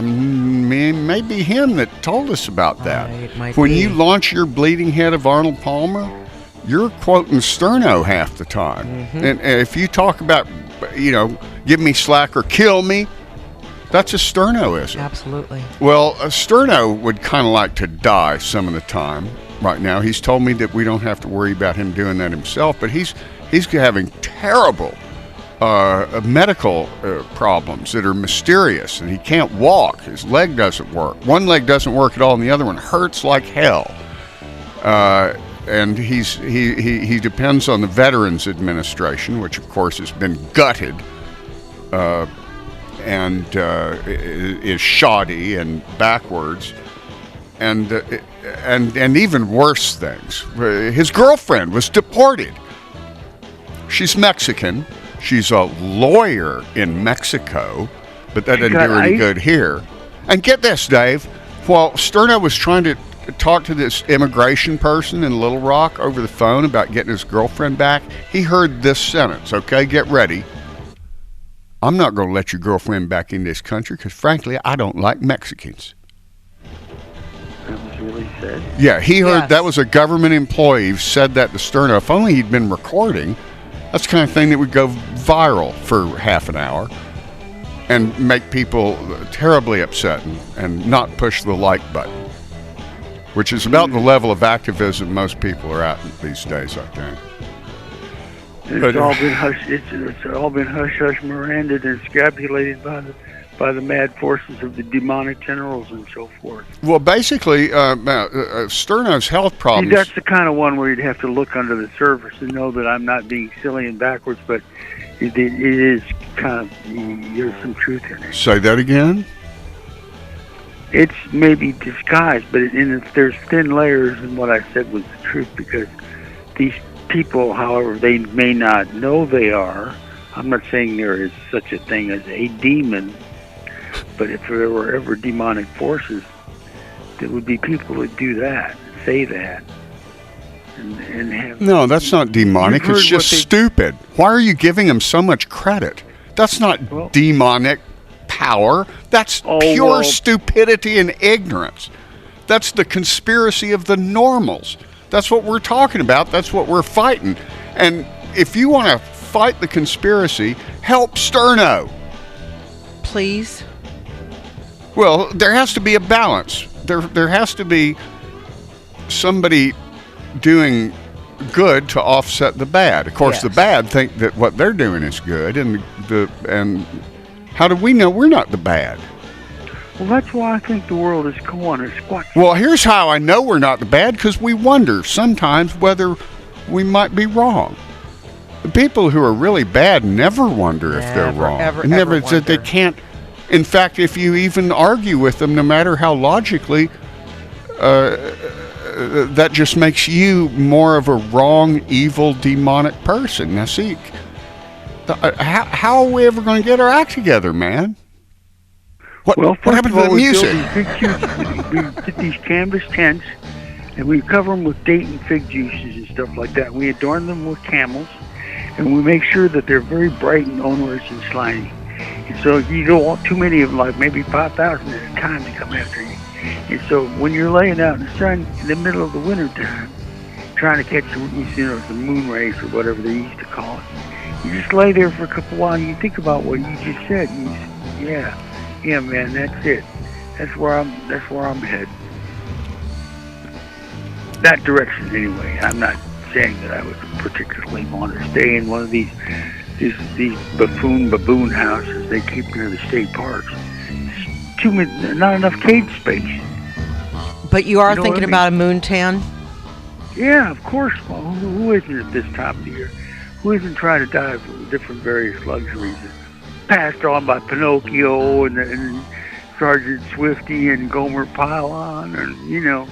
maybe him that told us about that. When you launch your Bleeding Head of Arnold Palmer, you're quoting Sterno half the time. And if you talk about, give me slack or kill me, that's a Sternoism. Absolutely. Well, Sterno would kind of like to die some of the time right now. He's told me that we don't have to worry about him doing that himself, but he's having terrible medical problems that are mysterious, and he can't walk. His leg doesn't work. One leg doesn't work at all, and the other one hurts like hell. And he depends on the Veterans Administration, which of course has been gutted and is shoddy and backwards. And and even worse things. His girlfriend was deported. She's Mexican. She's a lawyer in Mexico, but that didn't do any good here. And get this, Dave. While Sterno was trying to talk to this immigration person in Little Rock over the phone about getting his girlfriend back, he heard this sentence, okay? Get ready. I'm not going to let your girlfriend back in this country because, frankly, I don't like Mexicans. That was really said? Yeah, he heard that was a government employee who said that to Sterno. If only he'd been recording, that's the kind of thing that would go viral for half an hour and make people terribly upset and not push the like button, which is about the level of activism most people are at these days, I think. It's all been hush. It's all been hush hush Miranda'd and scabulated by the mad forces of the demonic generals and so forth. Well, basically, Sterno's health problems. See, that's the kind of one where you'd have to look under the surface and know that I'm not being silly and backwards, but it is kind of, there's some truth in it. Say that again? It's maybe disguised, but there's thin layers, and what I said was the truth, because these people, however they may not know they are, I'm not saying there is such a thing as a demon, but if there were ever demonic forces, there would be people that do that, say that, and have... No, that's not demonic. It's just stupid. Why are you giving them so much credit? That's not demonic power. That's pure stupidity and ignorance. That's the conspiracy of the normals. That's what we're talking about. That's what we're fighting. And if you want to fight the conspiracy, help Sterno. Please? Well, there has to be a balance. There has to be somebody doing good to offset the bad. Of course, the bad think that what they're doing is good, and how do we know we're not the bad? Well, that's why I think the world is going to squat. Well, here's how I know we're not the bad, because we wonder sometimes whether we might be wrong. The people who are really bad never wonder if they're wrong. Never that they can't. In fact, if you even argue with them, no matter how logically, that just makes you more of a wrong, evil, demonic person. Now, see, how are we ever going to get our act together, man? What happened to the music? We get these canvas tents, and we cover them with date and fig juices and stuff like that. We adorn them with camels, and we make sure that they're very bright and onerous and slimy. And so you don't want too many of them, like maybe 5,000 at a time to come after you. And so when you're laying out in the sun in the middle of the winter time, trying to catch the moon rays or whatever they used to call it, you just lay there for a couple of while and you think about what you just said. And you say, yeah, man, that's it. That's where I'm headed. That direction, anyway. I'm not saying that I would particularly want to stay in one of these baboon houses they keep near the state parks. Not enough cage space. But you are thinking about a moon tan? Yeah, of course. Well, who isn't at this time of the year? Who isn't trying to dive for different various luxuries passed on by Pinocchio and Sergeant Swifty and Gomer Pylon, and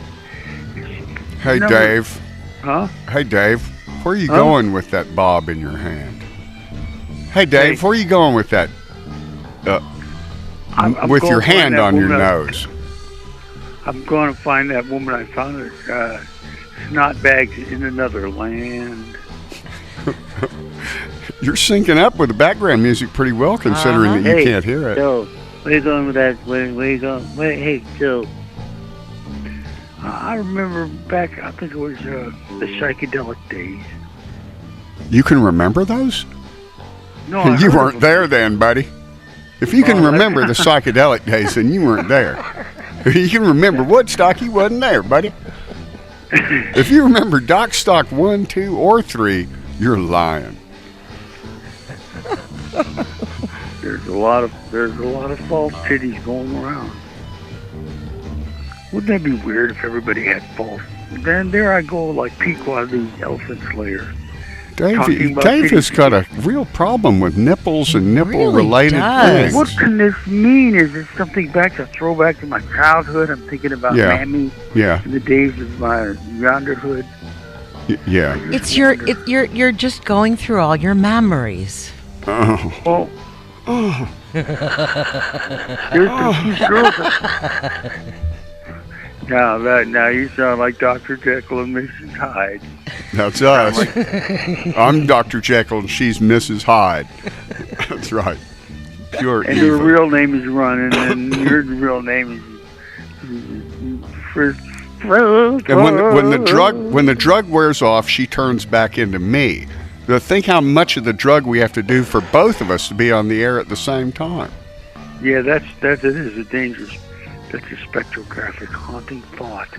Hey, Dave. Huh? Hey, Dave. Where are you going with that bob in your hand? Hey, Dave. Where are you going with that? With your hand on your nose. I'm going to find that woman I found her snot bags in another land. You're syncing up with the background music pretty well, considering that you can't hear it. So, where you going with that? Where you going? Hey, Joe. I remember back, I think it was the psychedelic days. You can remember those? No, you weren't there then, buddy. If you can remember the psychedelic days, then you weren't there. If you can remember Woodstock, you wasn't there, buddy. If you remember Doc Stock 1, 2, or 3, you're lying. There's a lot of false titties going around. Wouldn't that be weird if everybody had false? Then there I go like Pequod, the elephant slayer. Dave getting has got a real problem with nipples and nipple-related things. What can this mean? Is it something a throwback to my childhood? I'm thinking about Mammy in the days of my yonderhood. Yeah. It's you're just going through all your memories. Oh. Oh. There's some cute girls. Now you sound like Dr. Jekyll and Mrs. Hyde. That's us. I'm Dr. Jekyll and she's Mrs. Hyde. That's right. Pure and evil. your real name is Running, and your real name is Frisk. And when the drug wears off, she turns back into me. Now think how much of the drug we have to do for both of us to be on the air at the same time. Yeah, it is a dangerous. That's a spectrographic, haunting thought.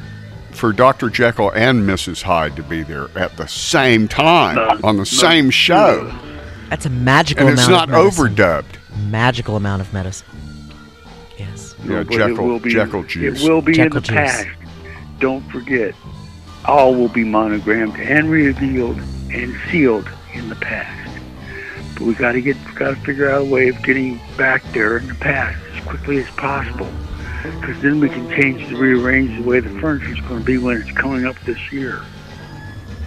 For Dr. Jekyll and Mrs. Hyde to be there at the same time on the same show. That's a magical amount of medicine. And it's not overdubbed. Magical amount of medicine. Yes. Yeah, Jekyll juice. It will be Jekyll in the juice. past. Don't forget. All will be monogrammed and revealed and sealed in the past. But we got to figure out a way of getting back there in the past as quickly as possible. Because then we can rearrange the way the furniture is going to be when it's coming up this year,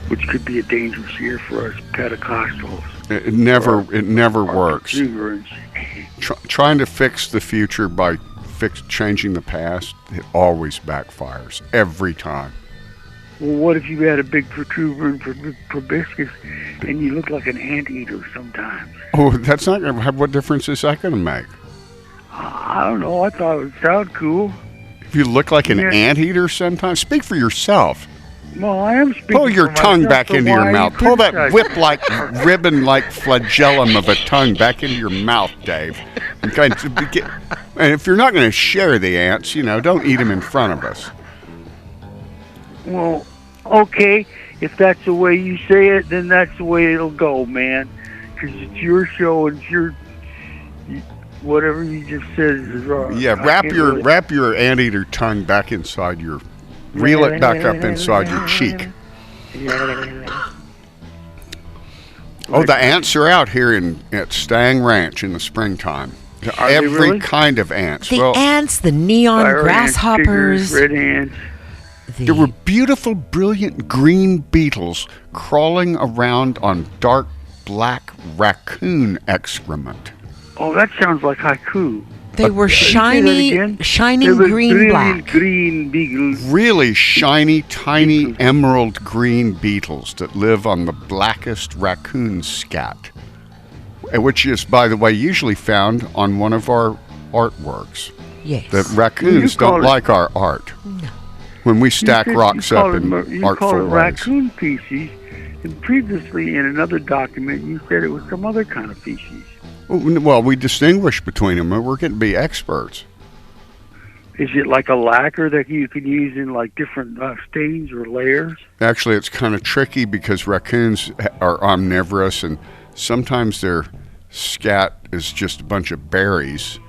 which could be a dangerous year for us Pentecostals. It never works. Trying to fix the future by changing the past, it always backfires every time. Well, what if you had a big protuberant proboscis and you look like an anteater sometimes? Oh, that's not going to have. What difference is that going to make? I don't know. I thought it would sound cool. If you look like an anteater sometimes, speak for yourself. Well, I am speaking. Pull your for tongue myself, back so into your why are mouth. you Pull that criticizing? whip-like, ribbon-like flagellum of a tongue back into your mouth, Dave. Okay, and if you're not going to share the ants, don't eat them in front of us. Well, okay. If that's the way you say it, then that's the way it'll go, man. Because it's your show and it's your... Whatever you just said is wrong. Yeah, wrap your anteater tongue back inside your... Reel it back up inside your cheek. Oh, the ants are out here at Stang Ranch in the springtime. Are they Every really? kind of ants. The ants, the neon Fire ants, grasshoppers. tigers, red ants. There were beautiful, brilliant green beetles crawling around on dark black raccoon excrement. Oh, that sounds like haiku. They were shining green black. Green beetles. Really shiny, tiny emerald green beetles that live on the blackest raccoon scat, which is, by the way, usually found on one of our artworks. Yes. The raccoons don't like our art. No. When we stack rocks up in You artful call it ways. raccoon feces, and previously in another document you said it was some other kind of feces. Well, we distinguish between them, and we're getting to be experts. Is it like a lacquer that you can use in like different stains or layers? Actually, it's kind of tricky because raccoons are omnivorous, and sometimes their scat is just a bunch of berries,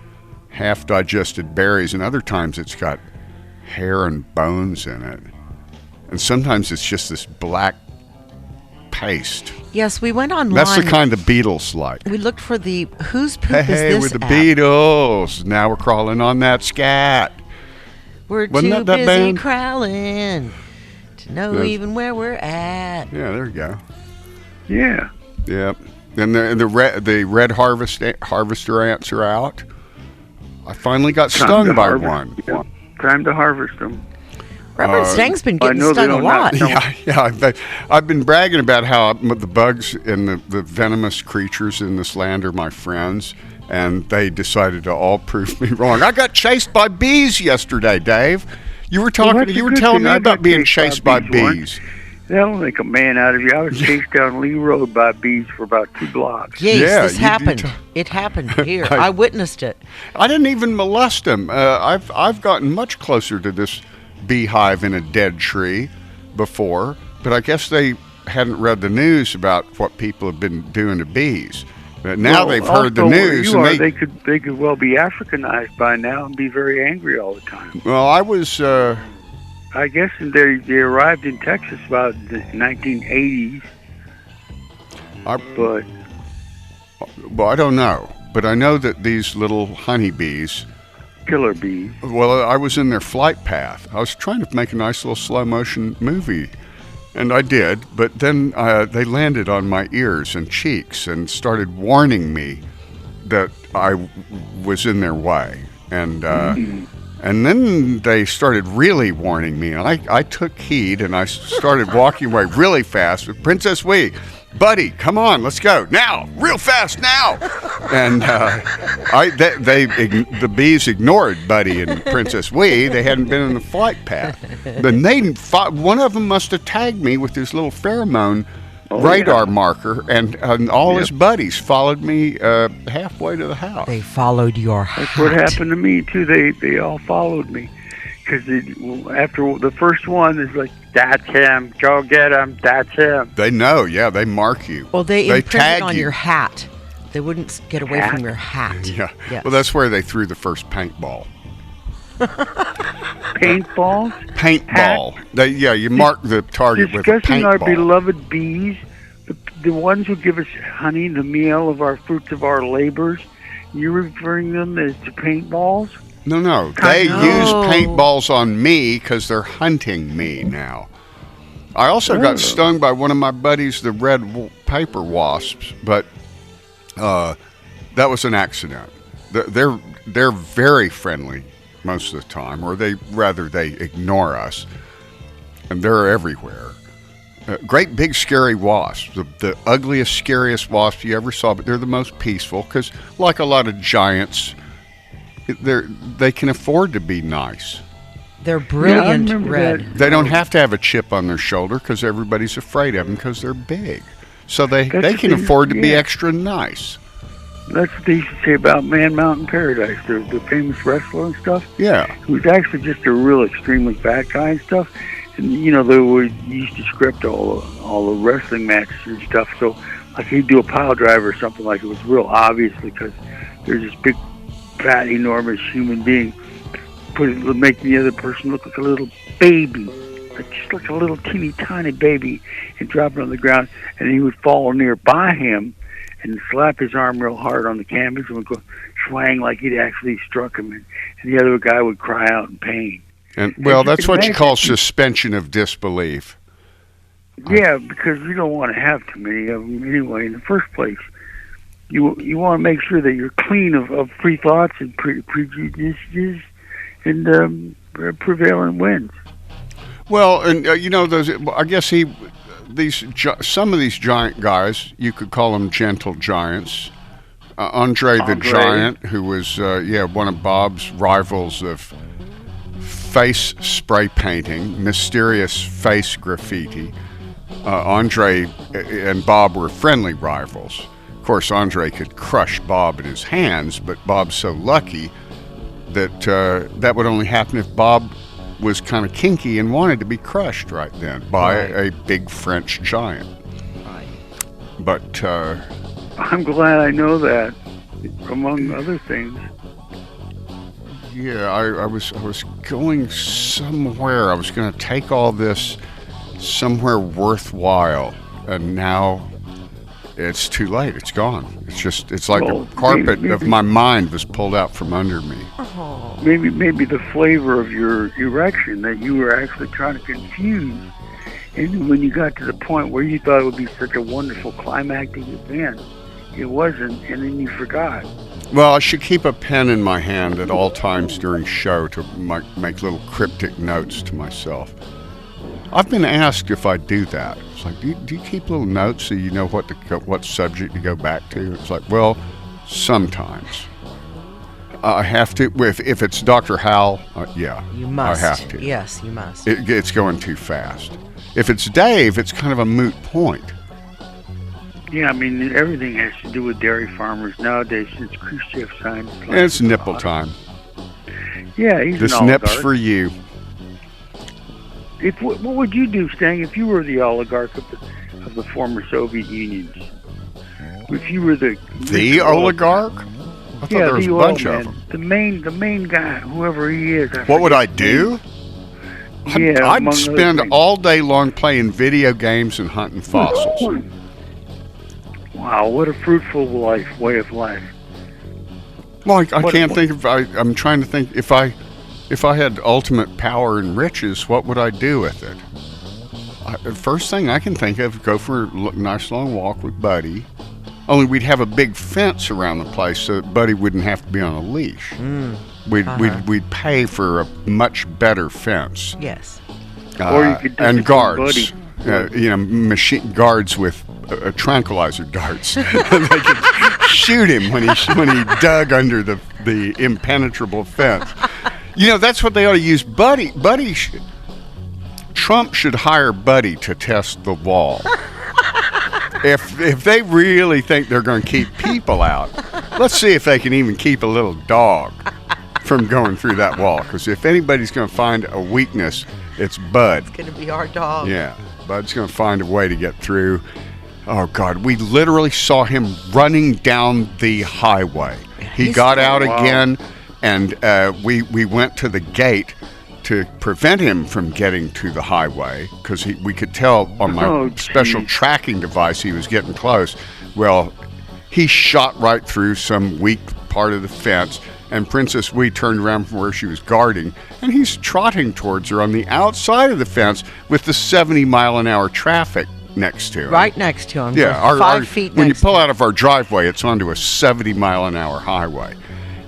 half-digested berries, and other times it's got hair and bones in it. And sometimes it's just this black paste. Yes, we went online. That's the kind the Beatles like. We looked for the whose poop is Hey, this we're the app? Beatles. Now we're crawling on that scat. We're Wasn't too that busy band? crawling to know Yes. even where we're at. Yeah, there you go. Yeah. Yep. And the red harvester ants are out. I finally got stung by one. Yeah. Time to harvest them. Reverend Stang's been I getting know they stung a don't lot. Yeah. I've been bragging about how the bugs and the venomous creatures in this land are my friends, and they decided to all prove me wrong. I got chased by bees yesterday, Dave. You were Well, that's a you were good telling thing. me I about got being chased chased by by bees once. bees. That'll make a man out of you. I was chased down Lee Road by bees for about 2 blocks. Yes, Yeah, this you happened. It happened here. I witnessed it. I didn't even molest them. I've gotten much closer to this beehive in a dead tree before, but I guess they hadn't read the news about what people have been doing to bees. But now Well, they've heard the also where news, you and are, they could well be Africanized by now and be very angry all the time. well, I was. I guess they arrived in Texas about the 1980s. But Well, I don't know, but I know that these little honeybees, killer bees. well, I was in their flight path. I was trying to make a nice little slow motion movie, and I did, but then they landed on my ears and cheeks and started warning me that I was in their way. And then they started really warning me, and I took heed, and I started walking away really fast with Princess Wee. Buddy, come on, let's go now, real fast now. And the bees ignored Buddy and Princess Wee. They hadn't been in the flight path. Then one of them must have tagged me with his little pheromone radar marker, and all his buddies followed me halfway to the house. They followed your hat. That's what happened to me too. They all followed me because after the first one, it's like, that's him. Go get him. That's him. They know, yeah. They mark you. Well, they tag imprinted on you. your hat. They wouldn't get away from your hat. Yeah. Yes. Well, that's where they threw the first paintball. Paintballs? Paintball. You mark the target with a Discussing paintball. our beloved bees, the ones who give us honey, the meal of our fruits of our labors. You're referring them as to paintballs? No. They use paintballs on me because they're hunting me now. I also got stung by one of my buddies, the red paper wasps, but that was an accident. They're very friendly most of the time, or they ignore us, and they're everywhere. Great big scary wasps, the ugliest, scariest wasps you ever saw, but they're the most peaceful because, like a lot of giants, they can afford to be nice. They're brilliant red. They don't have to have a chip on their shoulder because everybody's afraid of them because they're big. So they can afford to be extra nice. That's what they used to say about Man Mountain Paradise, the famous wrestler and stuff. Yeah. He was actually just a real extremely fat guy and stuff. And, they used to script all the wrestling matches and stuff. So, like, he'd do a pile driver or something, like it was real obvious because there's this big, fat, enormous human being making the other person look like a little baby, just like a little teeny tiny baby, and drop it on the ground. And he would fall nearby him and slap his arm real hard on the canvas and would go swang like he'd actually struck him. And the other guy would cry out in pain. And that's what you call suspension of disbelief. Yeah, because you don't want to have too many of them anyway in the first place. You want to make sure that you're clean of free thoughts and prejudices and prevailing winds. Well, and those. I guess some of these giant guys, you could call them gentle giants. Andre the Giant, who was one of Bob's rivals of face spray painting, mysterious face graffiti. Andre and Bob were friendly rivals. Of course, Andre could crush Bob in his hands, but Bob's so lucky that that would only happen if Bob was kind of kinky and wanted to be crushed right then by a big French giant. Right. But I'm glad I know that, among other things. Yeah, I was going somewhere. I was going to take all this somewhere worthwhile, and now it's too late. It's gone. It's like the carpet of my mind was pulled out from under me. Oh. Maybe the flavor of your erection that you were actually trying to confuse, and when you got to the point where you thought it would be such a wonderful climactic event, it wasn't, and then you forgot. Well, I should keep a pen in my hand at all times during show to make little cryptic notes to myself. I've been asked if I do that. It's like, do you keep little notes so you know what subject to go back to? It's like, well, sometimes. I have to. If it's Dr. Howell, yeah, you must. I have to. Yes, you must. It's going too fast. If it's Dave, it's kind of a moot point. Yeah, I mean, everything has to do with dairy farmers nowadays since Khrushchev signed. It's nipple time. Yeah, he's this an oligarch. nip's for you. What would you do, Stang, if you were the oligarch of the former Soviet Union? If you were the oligarch? I thought there was a bunch of them. The main guy, whoever he is. What would I do? Yeah, I'd spend all day long playing video games and hunting fossils. Wow, what a fruitful way of life. Well, I can't think of. I'm trying to think if I had ultimate power and riches, what would I do with it? First thing I can think of, go for a nice long walk with Buddy. Only we'd have a big fence around the place, so that Buddy wouldn't have to be on a leash. We'd pay for a much better fence. Yes. Or you could and guards. Buddy. Machine guards with tranquilizer darts. They could shoot him when he dug under the impenetrable fence. That's what they ought to use. Buddy. Trump should hire Buddy to test the wall. If they really think they're going to keep people out, let's see if they can even keep a little dog from going through that wall. Because if anybody's going to find a weakness, it's Bud. It's going to be our dog. Yeah, Bud's going to find a way to get through. Oh, God, we literally saw him running down the highway. He got out again, and we went to the gate to prevent him from getting to the highway, because we could tell on my special tracking device he was getting close. Well, he shot right through some weak part of the fence, and Princess Wee turned around from where she was guarding, and he's trotting towards her on the outside of the fence with the 70-mile-an-hour traffic next to him. Right next to him. Yeah, 5 feet when you next pull out of our driveway, it's onto a 70-mile-an-hour highway.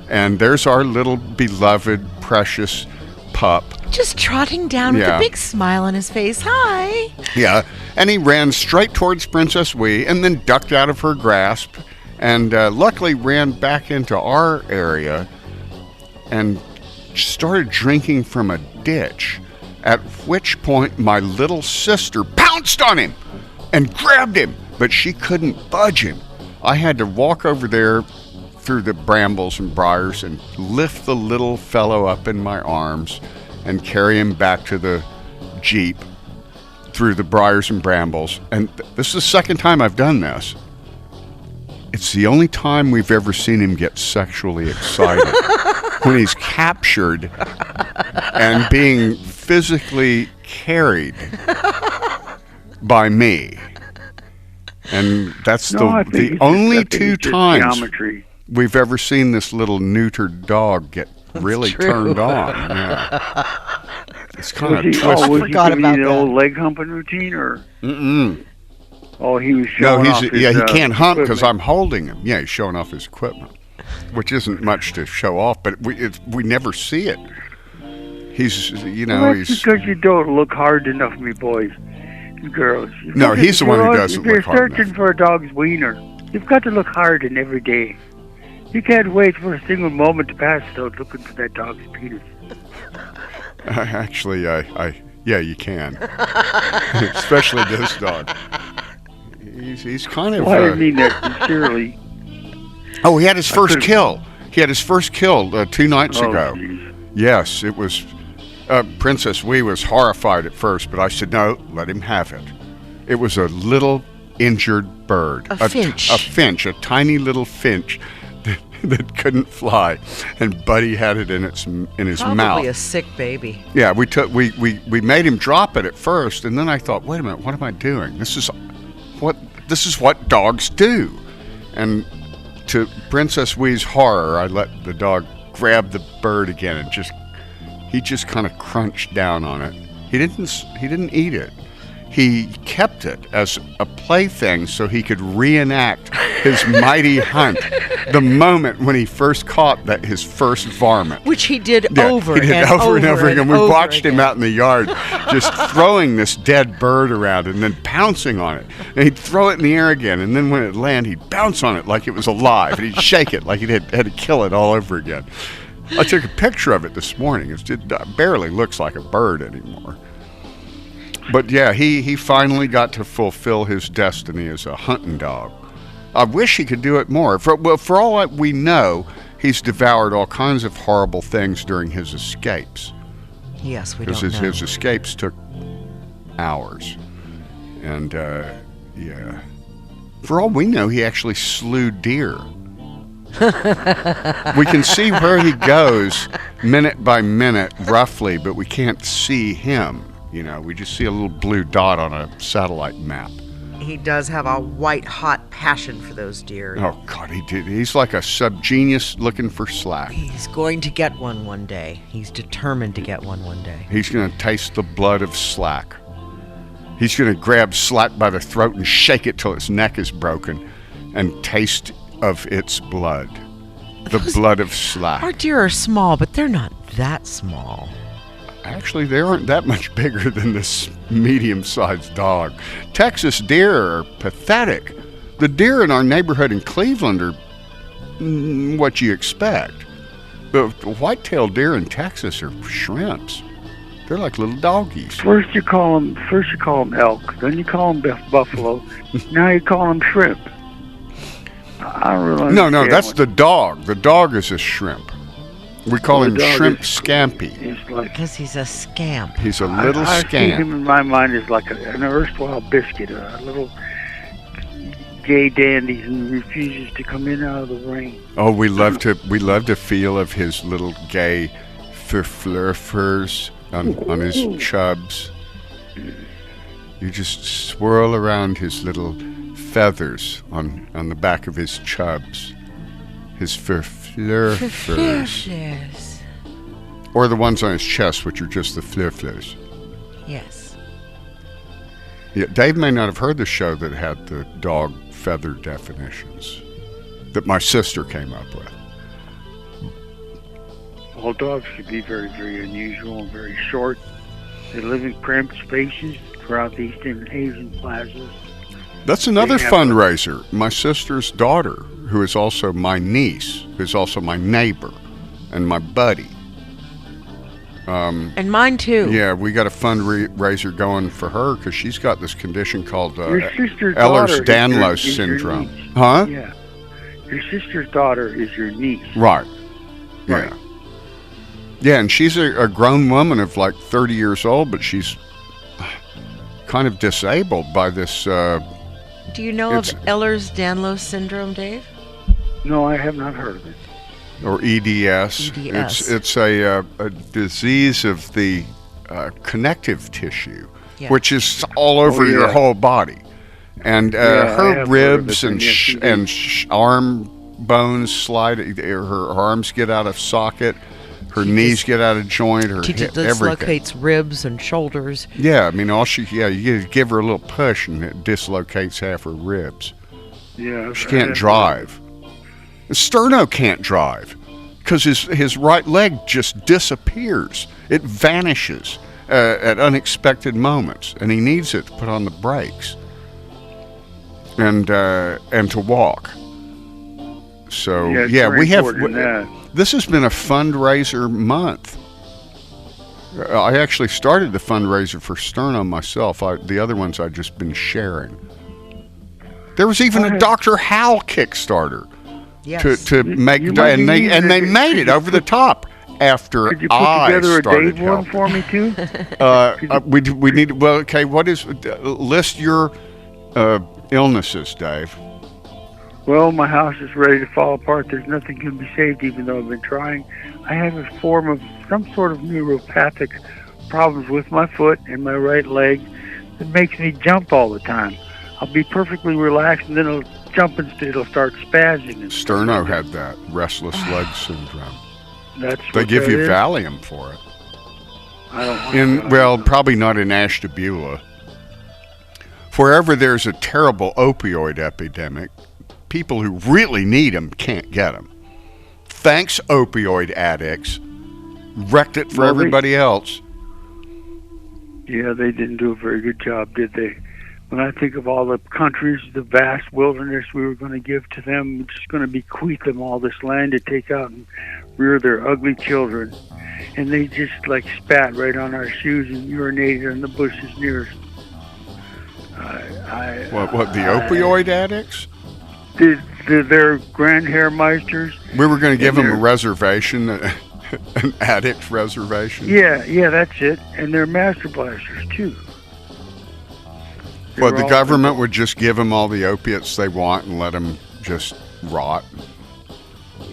And there's our little beloved, precious pup. Just trotting down with a big smile on his face. Hi. Yeah, and he ran straight towards Princess Wee and then ducked out of her grasp and luckily ran back into our area and started drinking from a ditch, at which point my little sister pounced on him and grabbed him, but she couldn't budge him. I had to walk over there through the brambles and briars and lift the little fellow up in my arms and carry him back to the Jeep through the briars and brambles. And this is the second time I've done this. It's the only time we've ever seen him get sexually excited. When he's captured and being physically carried by me. And that's the only two times we've ever seen this little neutered dog get really turned on. Yeah. It's kind of twisted. Was he giving you the old leg humping routine, or? Mm-mm. Oh, he was showing off his he can't hump because equipment. I'm holding him. Yeah, he's showing off his equipment, which isn't much to show off, but we never see it. He's, Well, that's because you don't look hard enough, me boys and girls. No, he's the one who doesn't look hard If you're searching for a dog's wiener, you've got to look hard in every day. You can't wait for a single moment to pass without looking for that dog's penis. Actually, yeah, you can. Especially this dog. He's kind of... Well, I didn't mean that sincerely. Oh, he had his first kill. He had his first kill 2 nights ago. Geez. Yes, it was... Princess Wee was horrified at first, but I said, no, let him have it. It was a little injured bird. A finch. A finch, a tiny little finch that couldn't fly, and Buddy had it in his mouth. Probably a sick baby. Yeah, we made him drop it at first, and then I thought, wait a minute, what am I doing? This is what dogs do. And to Princess Wee's horror, I let the dog grab the bird again and he just kind of crunched down on it. He didn't eat it. He kept it as a plaything so he could reenact his mighty hunt the moment when he first caught his first varmint. Which he did over and over again. We watched him out in the yard just throwing this dead bird around and then pouncing on it. And he'd throw it in the air again, and then when it landed, he'd bounce on it like it was alive, and he'd shake it like he had to kill it all over again. I took a picture of it this morning. It barely looks like a bird anymore. But yeah, he finally got to fulfill his destiny as a hunting dog. I wish he could do it more. For all that we know, he's devoured all kinds of horrible things during his escapes. Yes, we don't know. Because his escapes took hours. And, yeah. For all we know, he actually slew deer. We can see where he goes minute by minute, roughly, but we can't see him. We just see a little blue dot on a satellite map. He does have a white-hot passion for those deer. Oh, God, he did. He's like a subgenius looking for slack. He's going to get one day. He's determined to get one day. He's going to taste the blood of slack. He's going to grab slack by the throat and shake it till its neck is broken and taste of its blood. The blood of slack. Our deer are small, but they're not that small. Actually, they aren't that much bigger than this medium-sized dog. Texas deer are pathetic. The deer in our neighborhood in Cleveland are what you expect. The white-tailed deer in Texas are shrimps. They're like little doggies. First you call them elk, then you call them buffalo, now you call them shrimp. I don't really No, understand that's the dog. The dog is a shrimp. We call him Shrimp Scampi. Because he's a scamp. He's a little I see scamp. him in my mind as like an erstwhile biscuit, a little gay dandy who refuses to come in out of the rain. Oh, we love to feel of his little gay furs on his chubs. You just swirl around his little feathers on the back of his chubs. His furs. Or the ones on his chest, which are just the fleurs. Yes. Yeah, Dave may not have heard the show that had the dog feather definitions that my sister came up with. All dogs should be very, very unusual and very short. They live in cramped spaces throughout the Eastern Asian plazas. That's another fundraiser. My sister's daughter, who is also my niece, who's also my neighbor and my buddy. And mine too. Yeah, we got a fundraiser going for her because she's got this condition called Your sister's Ehlers-Danlos is your syndrome. niece. Huh? Yeah. Your sister's daughter is your niece. Right. Yeah. Yeah, and she's a grown woman of like 30 years old, but she's kind of disabled by this. Do you know of Ehlers-Danlos syndrome, Dave? No, I have not heard of it. Or EDS. It's a disease of the connective tissue, which is all over your whole body. And her ribs and arm bones slide. Her arms get out of socket. Her knees get out of joint. Her hip, dislocates ribs and shoulders. Yeah, I mean, you give her a little push and it dislocates half her ribs. Yeah, she can't drive. Sterno can't drive because his right leg just disappears. It vanishes at unexpected moments, and he needs it to put on the brakes and to walk. So we have. This has been a fundraiser month. I actually started the fundraiser for Sterno myself. The other ones I've just been sharing. There was even a Dr. Hal Kickstarter to make, and they made it over the top after Could you put I together started a Dave one for me too? We need. Well, okay. What is? List your illnesses, Dave. Well, my house is ready to fall apart. There's nothing can be saved, even though I've been trying. I have a form of some sort of neuropathic problems with my foot and my right leg that makes me jump all the time. I'll be perfectly relaxed, and then it'll jump and it'll start spazzing. Sterno had that restless leg syndrome. That's they what give that you is? Valium for it. I don't. Well, probably not in Ashtabula. Wherever there's a terrible opioid epidemic, people who really need them can't get them. Thanks, opioid addicts. Wrecked it for everybody else. Yeah, they didn't do a very good job, did they? When I think of all the countries, the vast wilderness we were going to give to them, we're just going to bequeath them all this land to take out and rear their ugly children. And they just like spat right on our shoes and urinated in the bushes near us. What, the opioid addicts? They're Grand Hairmeisters. We were going to give them a reservation, an addict reservation. Yeah, that's it. And they're master blasters, too. Well, the government would just give them all the opiates they want and let them just rot.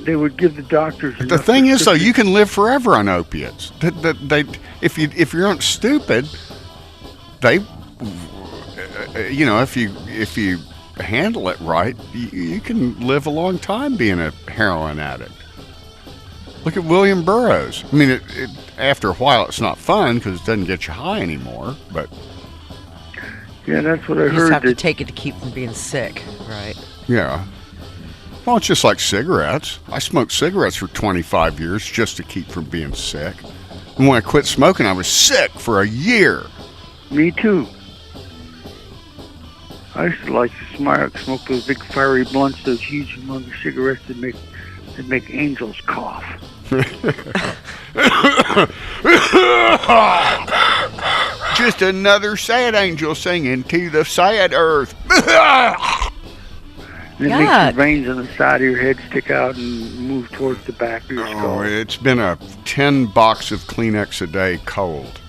They would give the doctors. The thing is, though, you can live forever on opiates. If you aren't stupid, if you handle it right, you can live a long time being a heroin addict. Look at William Burroughs. I mean, after a while, it's not fun because it doesn't get you high anymore. But yeah, that's what I You heard. just have to that- take it to keep from being sick, right? yeah, well, it's just like cigarettes. I smoked cigarettes for 25 years just to keep from being sick. And when I quit smoking, I was sick for a year. Me too. I used to like to smoke those big fiery blunts, those huge humongous cigarettes that make angels cough. Just another sad angel singing to the sad earth. And it makes the veins on the side of your head stick out and move towards the back of your skull. Oh, it's been a 10 box of Kleenex a day cold.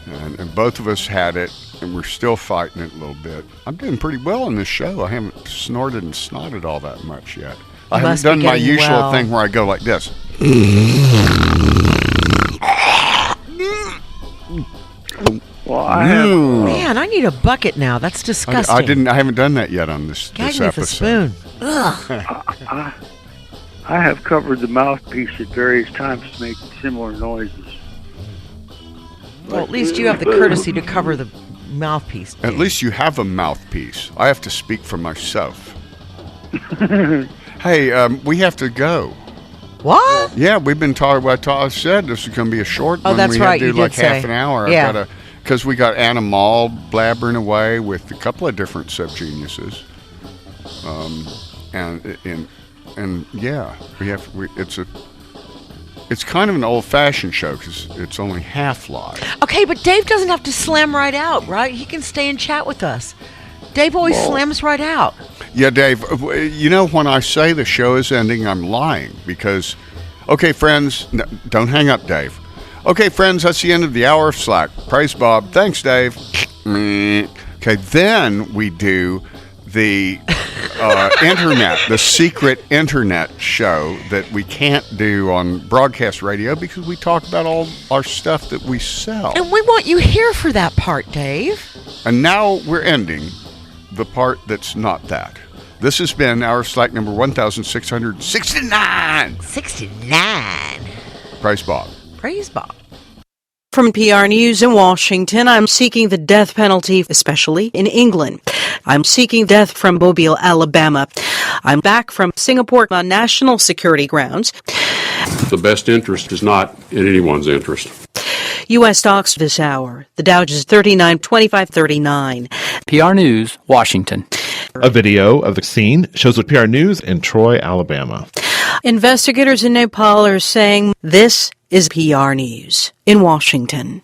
And both of us had it, and we're still fighting it a little bit. I'm doing pretty well on this show. I haven't snorted and snotted all that much yet. I haven't must be done my getting usual well. thing where I go like this. Well, I have. Man, I need a bucket now. That's disgusting. I haven't done that yet on this Gag this me with a episode. spoon. Ugh. I have covered the mouthpiece at various times to make similar noises. Well, at least you have the courtesy to cover the mouthpiece. At least you have a mouthpiece. I have to speak for myself. Hey, we have to go. What? Yeah, we've been talking about. I said this is going to be a short Oh, one. that's we right, had to you do like did half say. an hour. Yeah. Because we got Anna Mall blabbering away with a couple of different subgeniuses. And yeah, it's kind of an old-fashioned show because it's only half live. Okay, but Dave doesn't have to slam right out, right? He can stay and chat with us. Dave always slams right out. Yeah, Dave, you know, when I say the show is ending, I'm lying because, okay, friends, don't hang up, Dave. Okay, friends, that's the end of the hour of Slack. Praise Bob. Thanks, Dave. Okay, then we do the internet, the secret internet show that we can't do on broadcast radio because we talk about all our stuff that we sell. And we want you here for that part, Dave. And now we're ending the part that's not that. This has been our Slack number 1669. 69. Praise Bob. Praise Bob. From PR News in Washington, I'm seeking the death penalty, especially in England. I'm seeking death from Mobile, Alabama. I'm back from Singapore on national security grounds. The best interest is not in anyone's interest. U.S. stocks this hour. The Dow is 39.2539. PR News, Washington. A video of the scene shows what PR News in Troy, Alabama. Investigators in Nepal are saying this is PR News in Washington.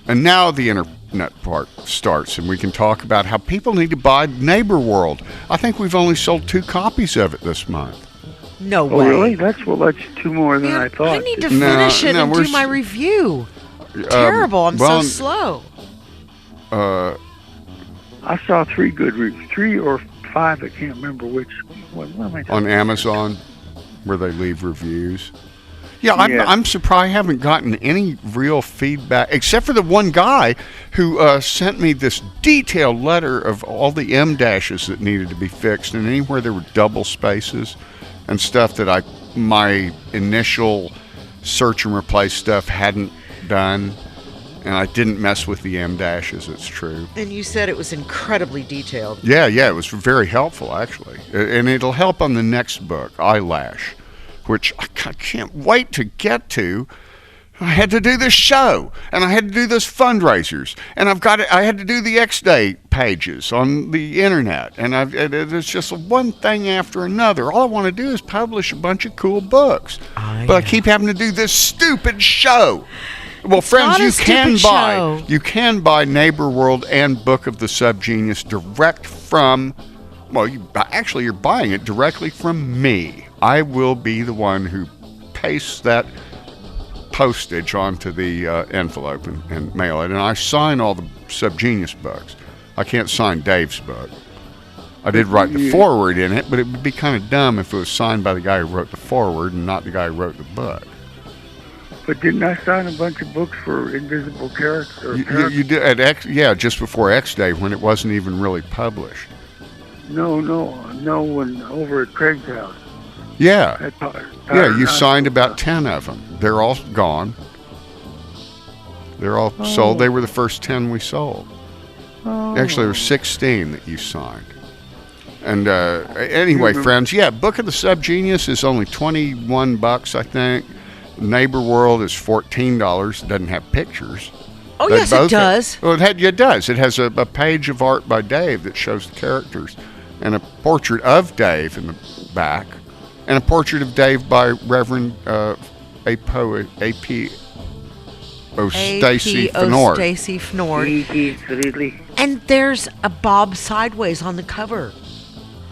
And now the internet part starts, and we can talk about how people need to buy Neighbor World. I think we've only sold 2 copies of it this month. No Oh, way. really? That's that's 2 more than I thought. I need to finish it and do my review. Terrible. I'm so slow. I saw 3 good reviews. 3 or 5, I can't remember which. What am I talking On Amazon, where they leave reviews. Yeah, I'm surprised I haven't gotten any real feedback, except for the one guy who sent me this detailed letter of all the M dashes that needed to be fixed, and anywhere there were double spaces and stuff that my initial search and replace stuff hadn't done, and I didn't mess with the M dashes. It's true. And you said it was incredibly detailed. Yeah, it was very helpful actually, and it'll help on the next book, Eyelash, which I can't wait to get to. I had to do this show, and I had to do those fundraisers, and I had to do the X-Day pages on the internet, and it's just one thing after another. All I want to do is publish a bunch of cool books, but I keep having to do this stupid show. Well, friends, you can buy Neighbor World and Book of the Subgenius direct from. Well, you're buying it directly from me. I will be the one who pastes that postage onto the envelope and mail it. And I sign all the Subgenius books. I can't sign Dave's book. I did write the foreword in it, but it would be kind of dumb if it was signed by the guy who wrote the foreword and not the guy who wrote the book. But didn't I sign a bunch of books for Invisible Characters? You did at X, yeah, just before X Day when it wasn't even really published. No, when over at Craig's house. Yeah. Yeah, you signed about 10 of them. They're all gone. They're all sold. They were the first 10 we sold. Actually, there were 16 that you signed. And anyway, friends, yeah, Book of the Subgenius is only $21, I think. Neighbor World is $14. It doesn't have pictures. Oh, yes, it does. Well, it does. It has a page of art by Dave that shows the characters, and a portrait of Dave in the back, and a portrait of Dave by Reverend A.P. Stacy Fenord. Stacy Fenord. And there's a Bob Sideways on the cover.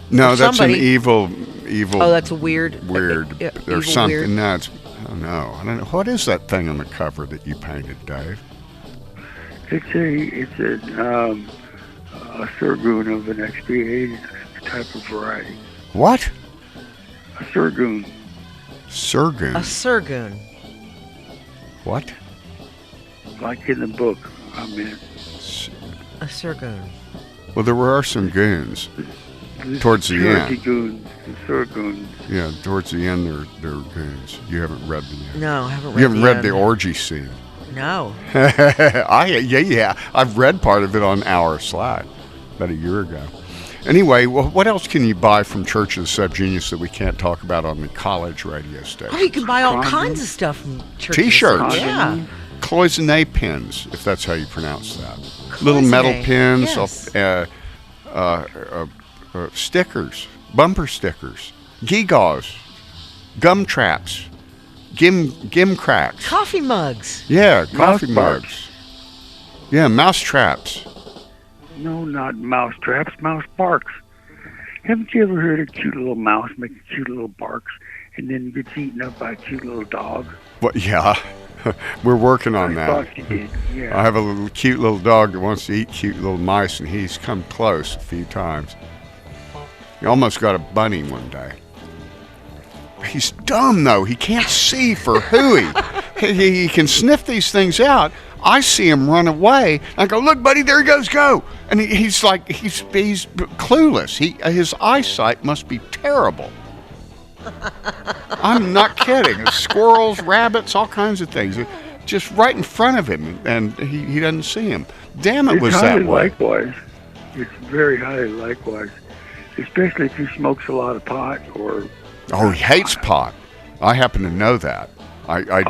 No, that's an evil. Oh, that's a weird. There's something. Weird. No, I don't know. What is that thing on the cover that you painted, Dave? It's a Surgoon of an XP80 type of variety. What? A Surgoon. Surgoon. A Surgoon. What? Like in the book, I mean. A Surgoon. Well, there were some goons towards the end. Goons, Surgoons. Yeah, towards the end, they're goons. You haven't read the end. No, I haven't read. You haven't read the orgy scene. No. Yeah. I've read part of it on Our Slide about a year ago. Anyway, well, what else can you buy from Church of the Subgenius that we can't talk about on the college radio station? Oh, you can buy all kinds of stuff from Church T-shirts. of the Subgenius. Yeah. Cloisonne pins, if that's how you pronounce that. Little metal pins, yes. Stickers, bumper stickers, gewgaws, gum traps, gim cracks. Coffee mugs. Yeah, coffee mugs. Yeah, mouse traps. No, not mouse traps, mouse barks. Haven't you ever heard a cute little mouse make cute little barks and then gets eaten up by a cute little dog? Well, yeah. We're working on that. I thought you did, yeah. I have a cute little dog that wants to eat cute little mice, and he's come close a few times. He almost got a bunny one day. He's dumb, though. He can't see for hooey. He can sniff these things out. I see him run away. I go, look, buddy, there he goes, go. And he's clueless. His eyesight must be terrible. I'm not kidding. Squirrels, rabbits, all kinds of things. Just right in front of him, and he doesn't see him. Damn, it was that way. Likewise. It's very highly likewise. Especially if he smokes a lot of pot or... Oh, he hates pot. I happen to know that. I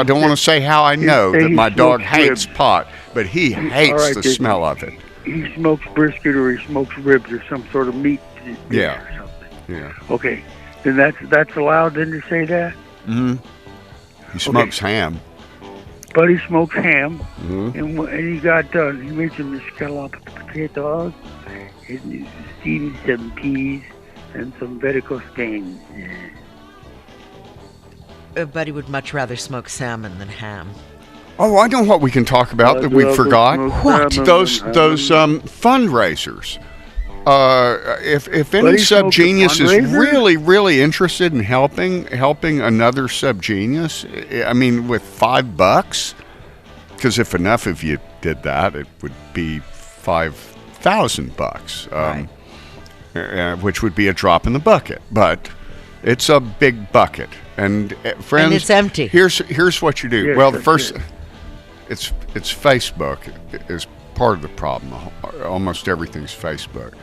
don't want to say how I know that my dog hates pot, but he hates the smell of it. He smokes brisket or he smokes ribs or some sort of meat or something. Yeah. Okay. Then that's allowed then to say that? Mm-hmm. He smokes ham. But he smokes ham. Mm-hmm. And he got done. He mentioned the scallop potatoes, and steamed some peas, and some varicose-veins. Buddy would much rather smoke salmon than ham. Oh, I know what we can talk about that we forgot. What? Those fundraisers. If any subgenius is really, really interested in helping another subgenius, I mean, with $5, because if enough of you did that, it would be $5,000, which would be a drop in the bucket. But it's a big bucket, and friends, and it's empty. Here's what you do. Yes, well, the first, it's Facebook is part of the problem. Almost everything's Facebook.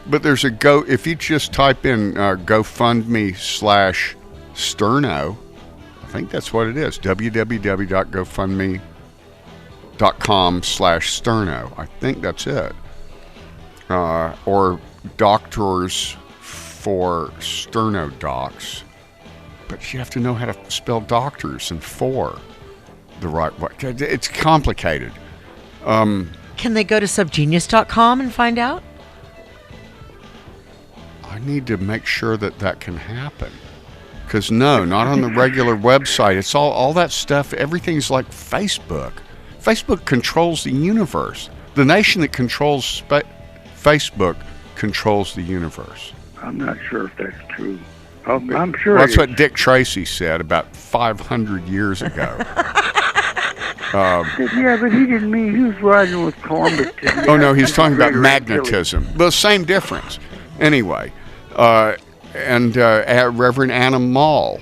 But there's if you just type in GoFundMe/Sterno, I think that's what it is, www.gofundme.com/Sterno. I think that's it. Or Doctors for Sterno Docs. But you have to know how to spell doctors and for the right way. It's complicated. Can they go to subgenius.com and find out? I need to make sure that can happen. Because no, not on the regular website. It's all that stuff. Everything's like Facebook. Facebook controls the universe. The nation that controls Facebook controls the universe. I'm not sure if that's true. Oh, I'm sure. Well, that's what Dick Tracy said about 500 years ago. Yeah, but he didn't mean he was riding with Columbus. Oh, no, he's talking about magnetism. Well, same difference. Anyway, and Reverend Anna Mall.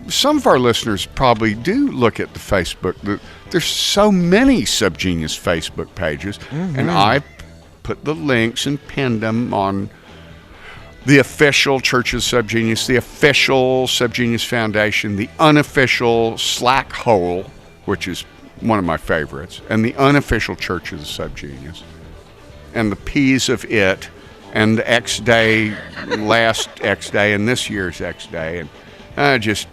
Some of our listeners probably do look at the Facebook. There's so many Subgenius Facebook pages, and I put the links and pinned them on the official Church of Subgenius, the official Subgenius Foundation, the unofficial Slack Hole, which is one of my favorites, and the unofficial Church of the Subgenius, and the P's of it, and the X Day, last X Day, and this year's X Day, and just,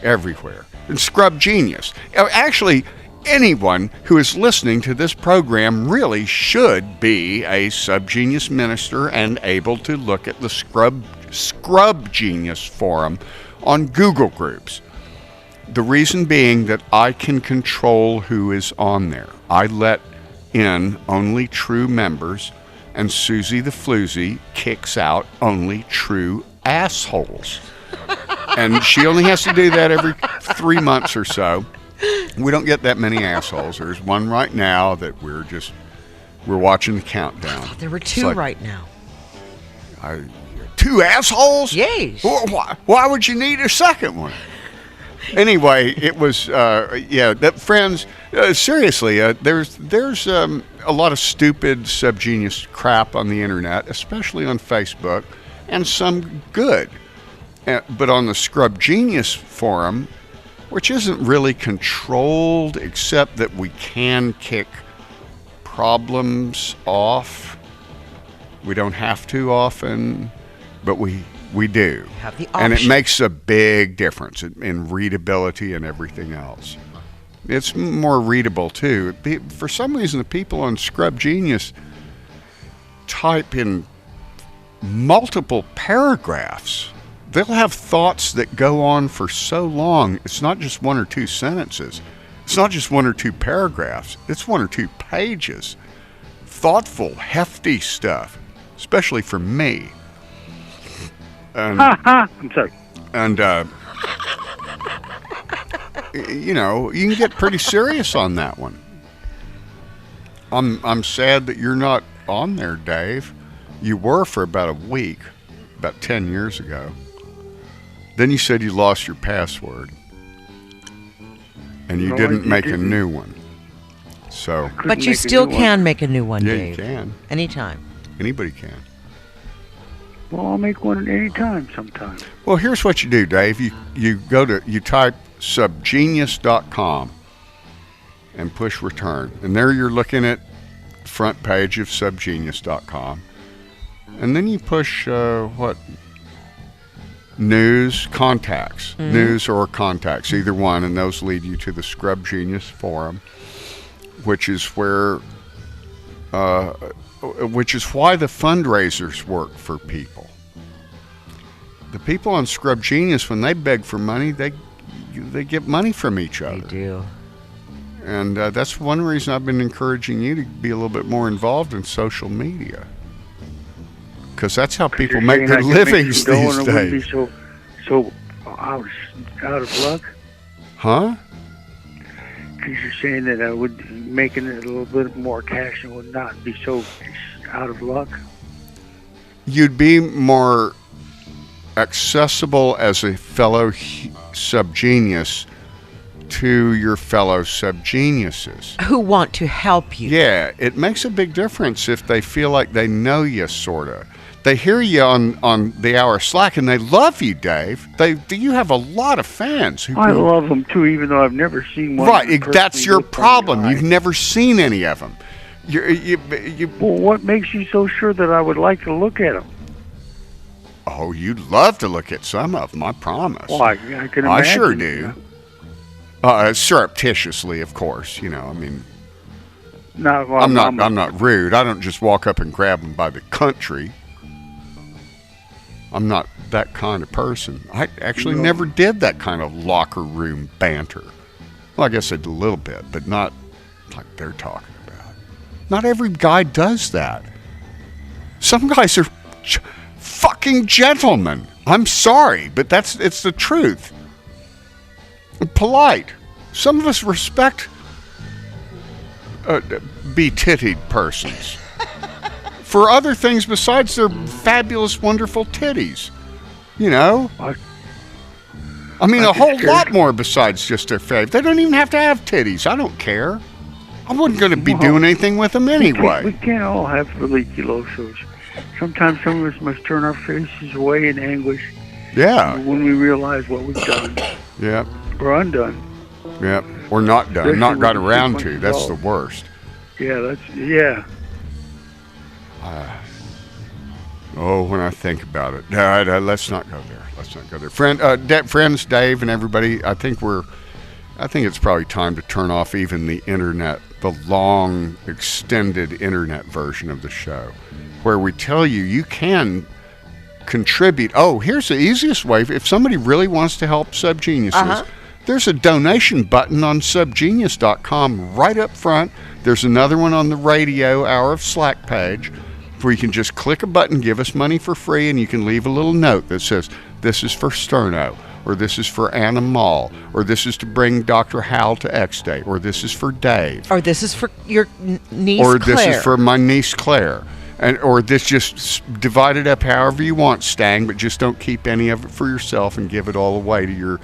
everywhere. And Scrub Genius. Actually, anyone who is listening to this program really should be a Subgenius minister and able to look at the Scrub Genius forum on Google Groups. The reason being that I can control who is on there. I let in only true members, and Susie the Floozy kicks out only true assholes. And she only has to do that every 3 months or so. We don't get that many assholes. There's one right now that we're watching the countdown. There were two right now. 2 assholes? Yes. Why would you need a second one? Anyway, it was friends. Seriously, there's a lot of stupid Subgenius crap on the internet, especially on Facebook, and some good. But on the Scrub Genius forum, which isn't really controlled, except that we can kick problems off. We don't have to often, but we do. Have the and it option. makes a big difference in readability and everything else. It's more readable, too. For some reason, the people on Scrub Genius type in multiple paragraphs. They'll have thoughts that go on for so long. It's not just 1 or 2 sentences. It's not just 1 or 2 paragraphs. It's 1 or 2 pages. Thoughtful, hefty stuff, especially for me. And, I'm sorry. And, you can get pretty serious on that one. I'm sad that you're not on there, Dave. You were for about a week, about 10 years ago. Then you said you lost your password, and you didn't make a new one. So, but you still can make a new one, yeah, Dave. you can. Anytime. Anybody can. Well, I'll make one at any time sometime. Well, here's what you do, Dave. You type subgenius.com and push return. And there you're looking at the front page of subgenius.com. And then you push news, contacts, news or contacts, either one, and those lead you to the Scrub Genius forum, which is where, which is why the fundraisers work for people. The people on Scrub Genius, when they beg for money, they get money from each other. They do. And that's one reason I've been encouraging you to be a little bit more involved in social media. Because that's how people make their livings these days. Be so out of luck. Huh? Because you're saying that I would making it a little bit more cash and would not be so out of luck. You'd be more accessible as a fellow subgenius to your fellow subgeniuses who want to help you. Yeah, it makes a big difference if they feel like they know you, sorta. They hear you on the Hour Slack, and they love you, Dave. You have a lot of fans. I love them, too, even though I've never seen one. Right, that's your problem. You've never seen any of them. Well, what makes you so sure that I would like to look at them? Oh, you'd love to look at some of them, I promise. Well, I can imagine. I sure do. Surreptitiously, of course, I mean... No, well, I'm not rude. I don't just walk up and grab them by the country. I'm not that kind of person. I actually never did that kind of locker room banter. Well, I guess I did a little bit, but not like they're talking about. Not every guy does that. Some guys are fucking gentlemen. I'm sorry, but it's the truth. Polite. Some of us respect be-tittied persons for other things besides their fabulous, wonderful titties. You know? I mean, a whole lot more besides just their fave. They don't even have to have titties. I don't care. I wasn't going to be doing anything with them anyway. We can't all have folliculosos. Sometimes some of us must turn our faces away in anguish. Yeah. When we realize what we've done. Yeah. Or undone. Yeah. Or not done. Especially not got when around the to. That's sequence the worst. Yeah, yeah. When I think about it. No, let's not go there. Let's not go there. Friends, Dave and everybody, I think it's probably time to turn off even the internet, the long, extended internet version of the show, where we tell you can contribute. Oh, here's the easiest way. If somebody really wants to help Subgeniuses, there's a donation button on subgenius.com right up front. There's another one on the radio Hour of Slack page where you can just click a button, give us money for free, and you can leave a little note that says, this is for Sterno, or this is for Anna Mall, or this is to bring Dr. Hal to X-Day, or this is for Dave. Or this is for your niece Or Claire. this is for my niece Claire. Or this just divide it up however you want, Stang, but just don't keep any of it for yourself and give it all away to your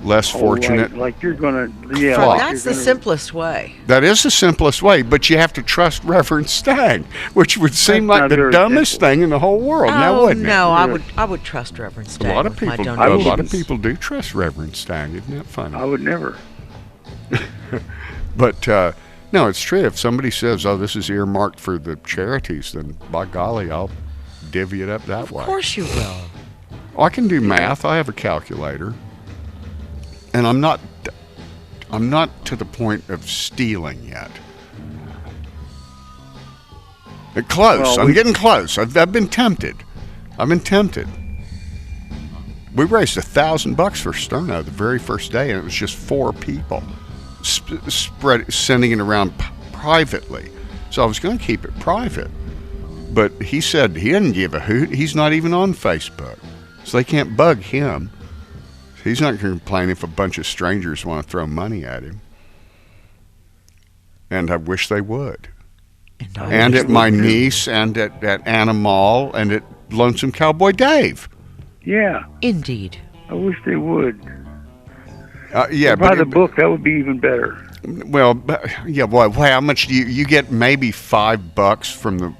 less fortunate. Like you're going to, That's the simplest way. That is the simplest way, but you have to trust Reverend Stang, which would seem like the dumbest thing in the whole world. Now, wouldn't it? No, I would trust Reverend Stang. A lot of people do trust Reverend Stang. Isn't that funny? I would never. But no, it's true. If somebody says, "Oh, this is earmarked for the charities," then by golly, I'll divvy it up that way. Of course you will. Oh, I can do math. I have a calculator. And I'm not to the point of stealing yet. Close. Well, I'm getting close. I've been tempted. We raised $1,000 for Sterno the very first day, and it was just 4 people sending it around privately. So I was going to keep it private. But he said he didn't give a hoot. He's not even on Facebook. So they can't bug him. He's not going to complain if a bunch of strangers want to throw money at him. And I wish they would. And at my niece, and at Anna Mall, and at Lonesome Cowboy Dave. Yeah. Indeed. I wish they would. Yeah, buy the book, that would be even better. Well, yeah. Well, how much do you get? Maybe $5 from the,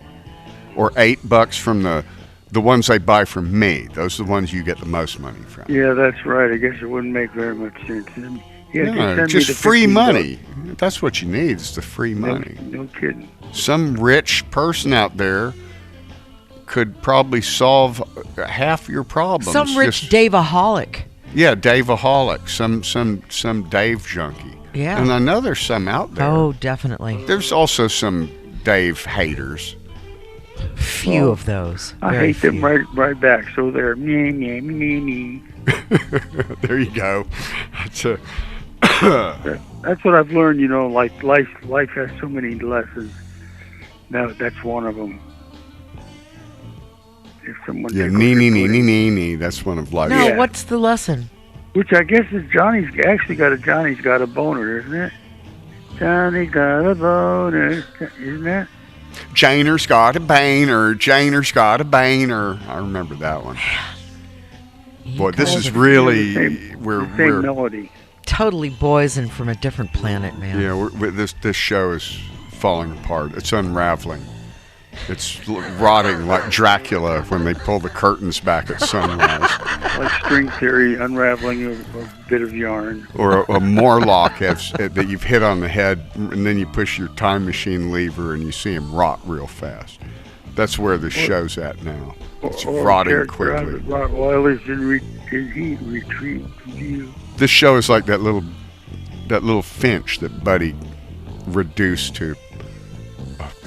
or $8 from the ones they buy from me. Those are the ones you get the most money from. Yeah, that's right. I guess it wouldn't make very much sense. No, just free money. That's what you need, is the free money. No kidding. Some rich person out there could probably solve half your problems. Some rich Dave-aholic. Yeah, Dave-aholic. Some Dave junkie. Yeah. And I know there's some out there. Oh, definitely. There's also some Dave haters. Few of those. I hate them right back. So they're me. There you go. That's what I've learned. You know, like life has so many lessons. Now that's one of them. If someone nee. That's one of life. No, what's the lesson? Which I guess is Johnny's got a boner, isn't it? Johnny got a boner, isn't that? Janer's got a baner. I remember that one. Boy, this is really we're melody. Totally boys and from a different planet, man. Yeah, this show is falling apart. It's unraveling. It's rotting like Dracula when they pull the curtains back at sunrise. Like string theory, unraveling a bit of yarn. Or a Morlock that you've hit on the head, and then you push your time machine lever and you see him rot real fast. That's where the show's at now. It's rotting quickly. Rottweilers in heat retreat view. This show is like that little finch that Buddy reduced to.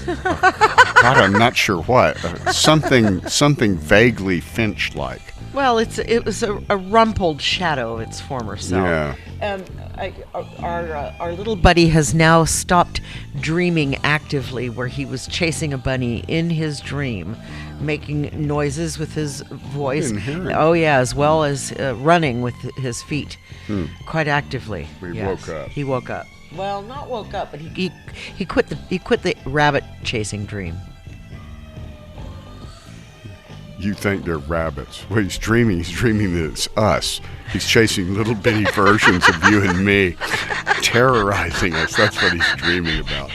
God, I'm not sure what. Something vaguely finch-like. Well, it was a rumpled shadow of its former self. Yeah. And Our little buddy has now stopped dreaming actively, where he was chasing a bunny in his dream, making noises with his voice. I didn't hear it. Oh yeah, as well as running with his feet, quite actively. He woke up. He woke up. Well, not woke up, but he quit the rabbit chasing dream. You think they're rabbits. Well, he's dreaming that it's us. He's chasing little bitty versions of you and me, terrorizing us. That's what he's dreaming about.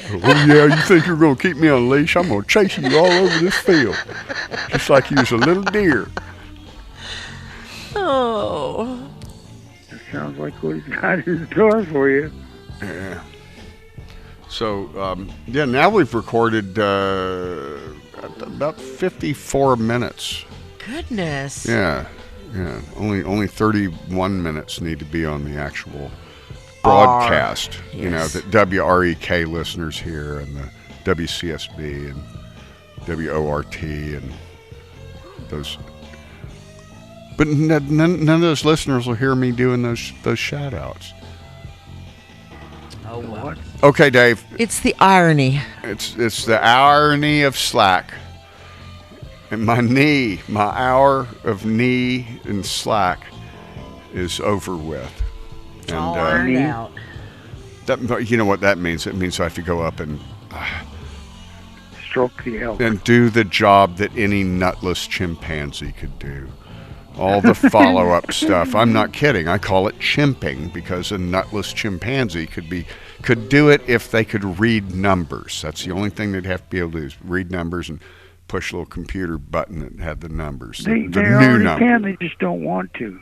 Oh, yeah, you think you're going to keep me on a leash? I'm going to chase you all over this field, just like you was a little deer. Oh. That sounds like what he's got in store for you. Yeah. So, now we've recorded about 54 minutes. Goodness. Yeah. Only 31 minutes need to be on the actual broadcast. Yes. You know, the WREK listeners here and the WCSB and WORT and those. But none of those listeners will hear me doing those shout outs. Oh, what? Okay, Dave. It's the irony. It's the irony of slack. And my hour of knee and slack is over with. And all ironed out. That, you know what that means? It means I have to go up and stroke the elk and do the job that any nutless chimpanzee could do. All the follow-up stuff. I'm not kidding. I call it chimping because a nutless chimpanzee could do it if they could read numbers. That's the only thing they'd have to be able to do is read numbers and push a little computer button that had the numbers. They new already number. can. They just don't want to.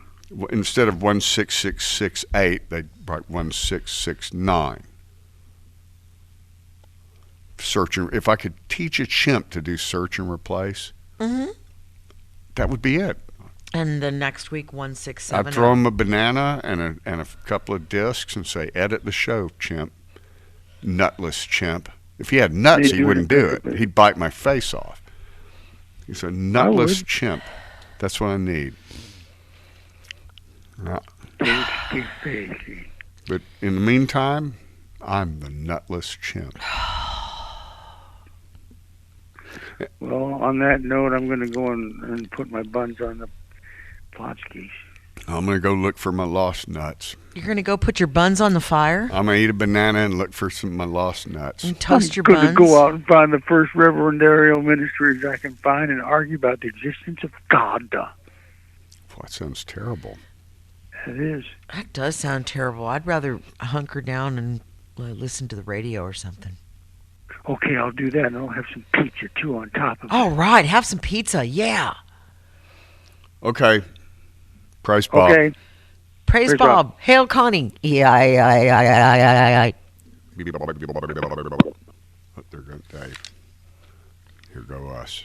Instead of 16668, they write 1669. If I could teach a chimp to do search and replace, that would be it. And the next week, 167. I'd throw him a banana and a couple of discs and say, edit the show, chimp. Nutless chimp. If he had nuts, he wouldn't do it. He'd bite my face off. He's a nutless chimp. That's what I need. But in the meantime, I'm the nutless chimp. Well, on that note, I'm going to go and put my buns on the Potskis. I'm going to go look for my lost nuts. You're going to go put your buns on the fire? I'm going to eat a banana and look for some of my lost nuts. And toast your I'm buns? going to go out and find the first reverendarial ministries I can find and argue about the existence of God. That sounds terrible. It is. That does sound terrible. I'd rather hunker down and listen to the radio or something. Okay, I'll do that, and I'll have some pizza, too, on top of it. All right, have some pizza, yeah. Okay. Praise Bob. Okay. Praise Bob. Hail Connie. What they're going to say. Here go us.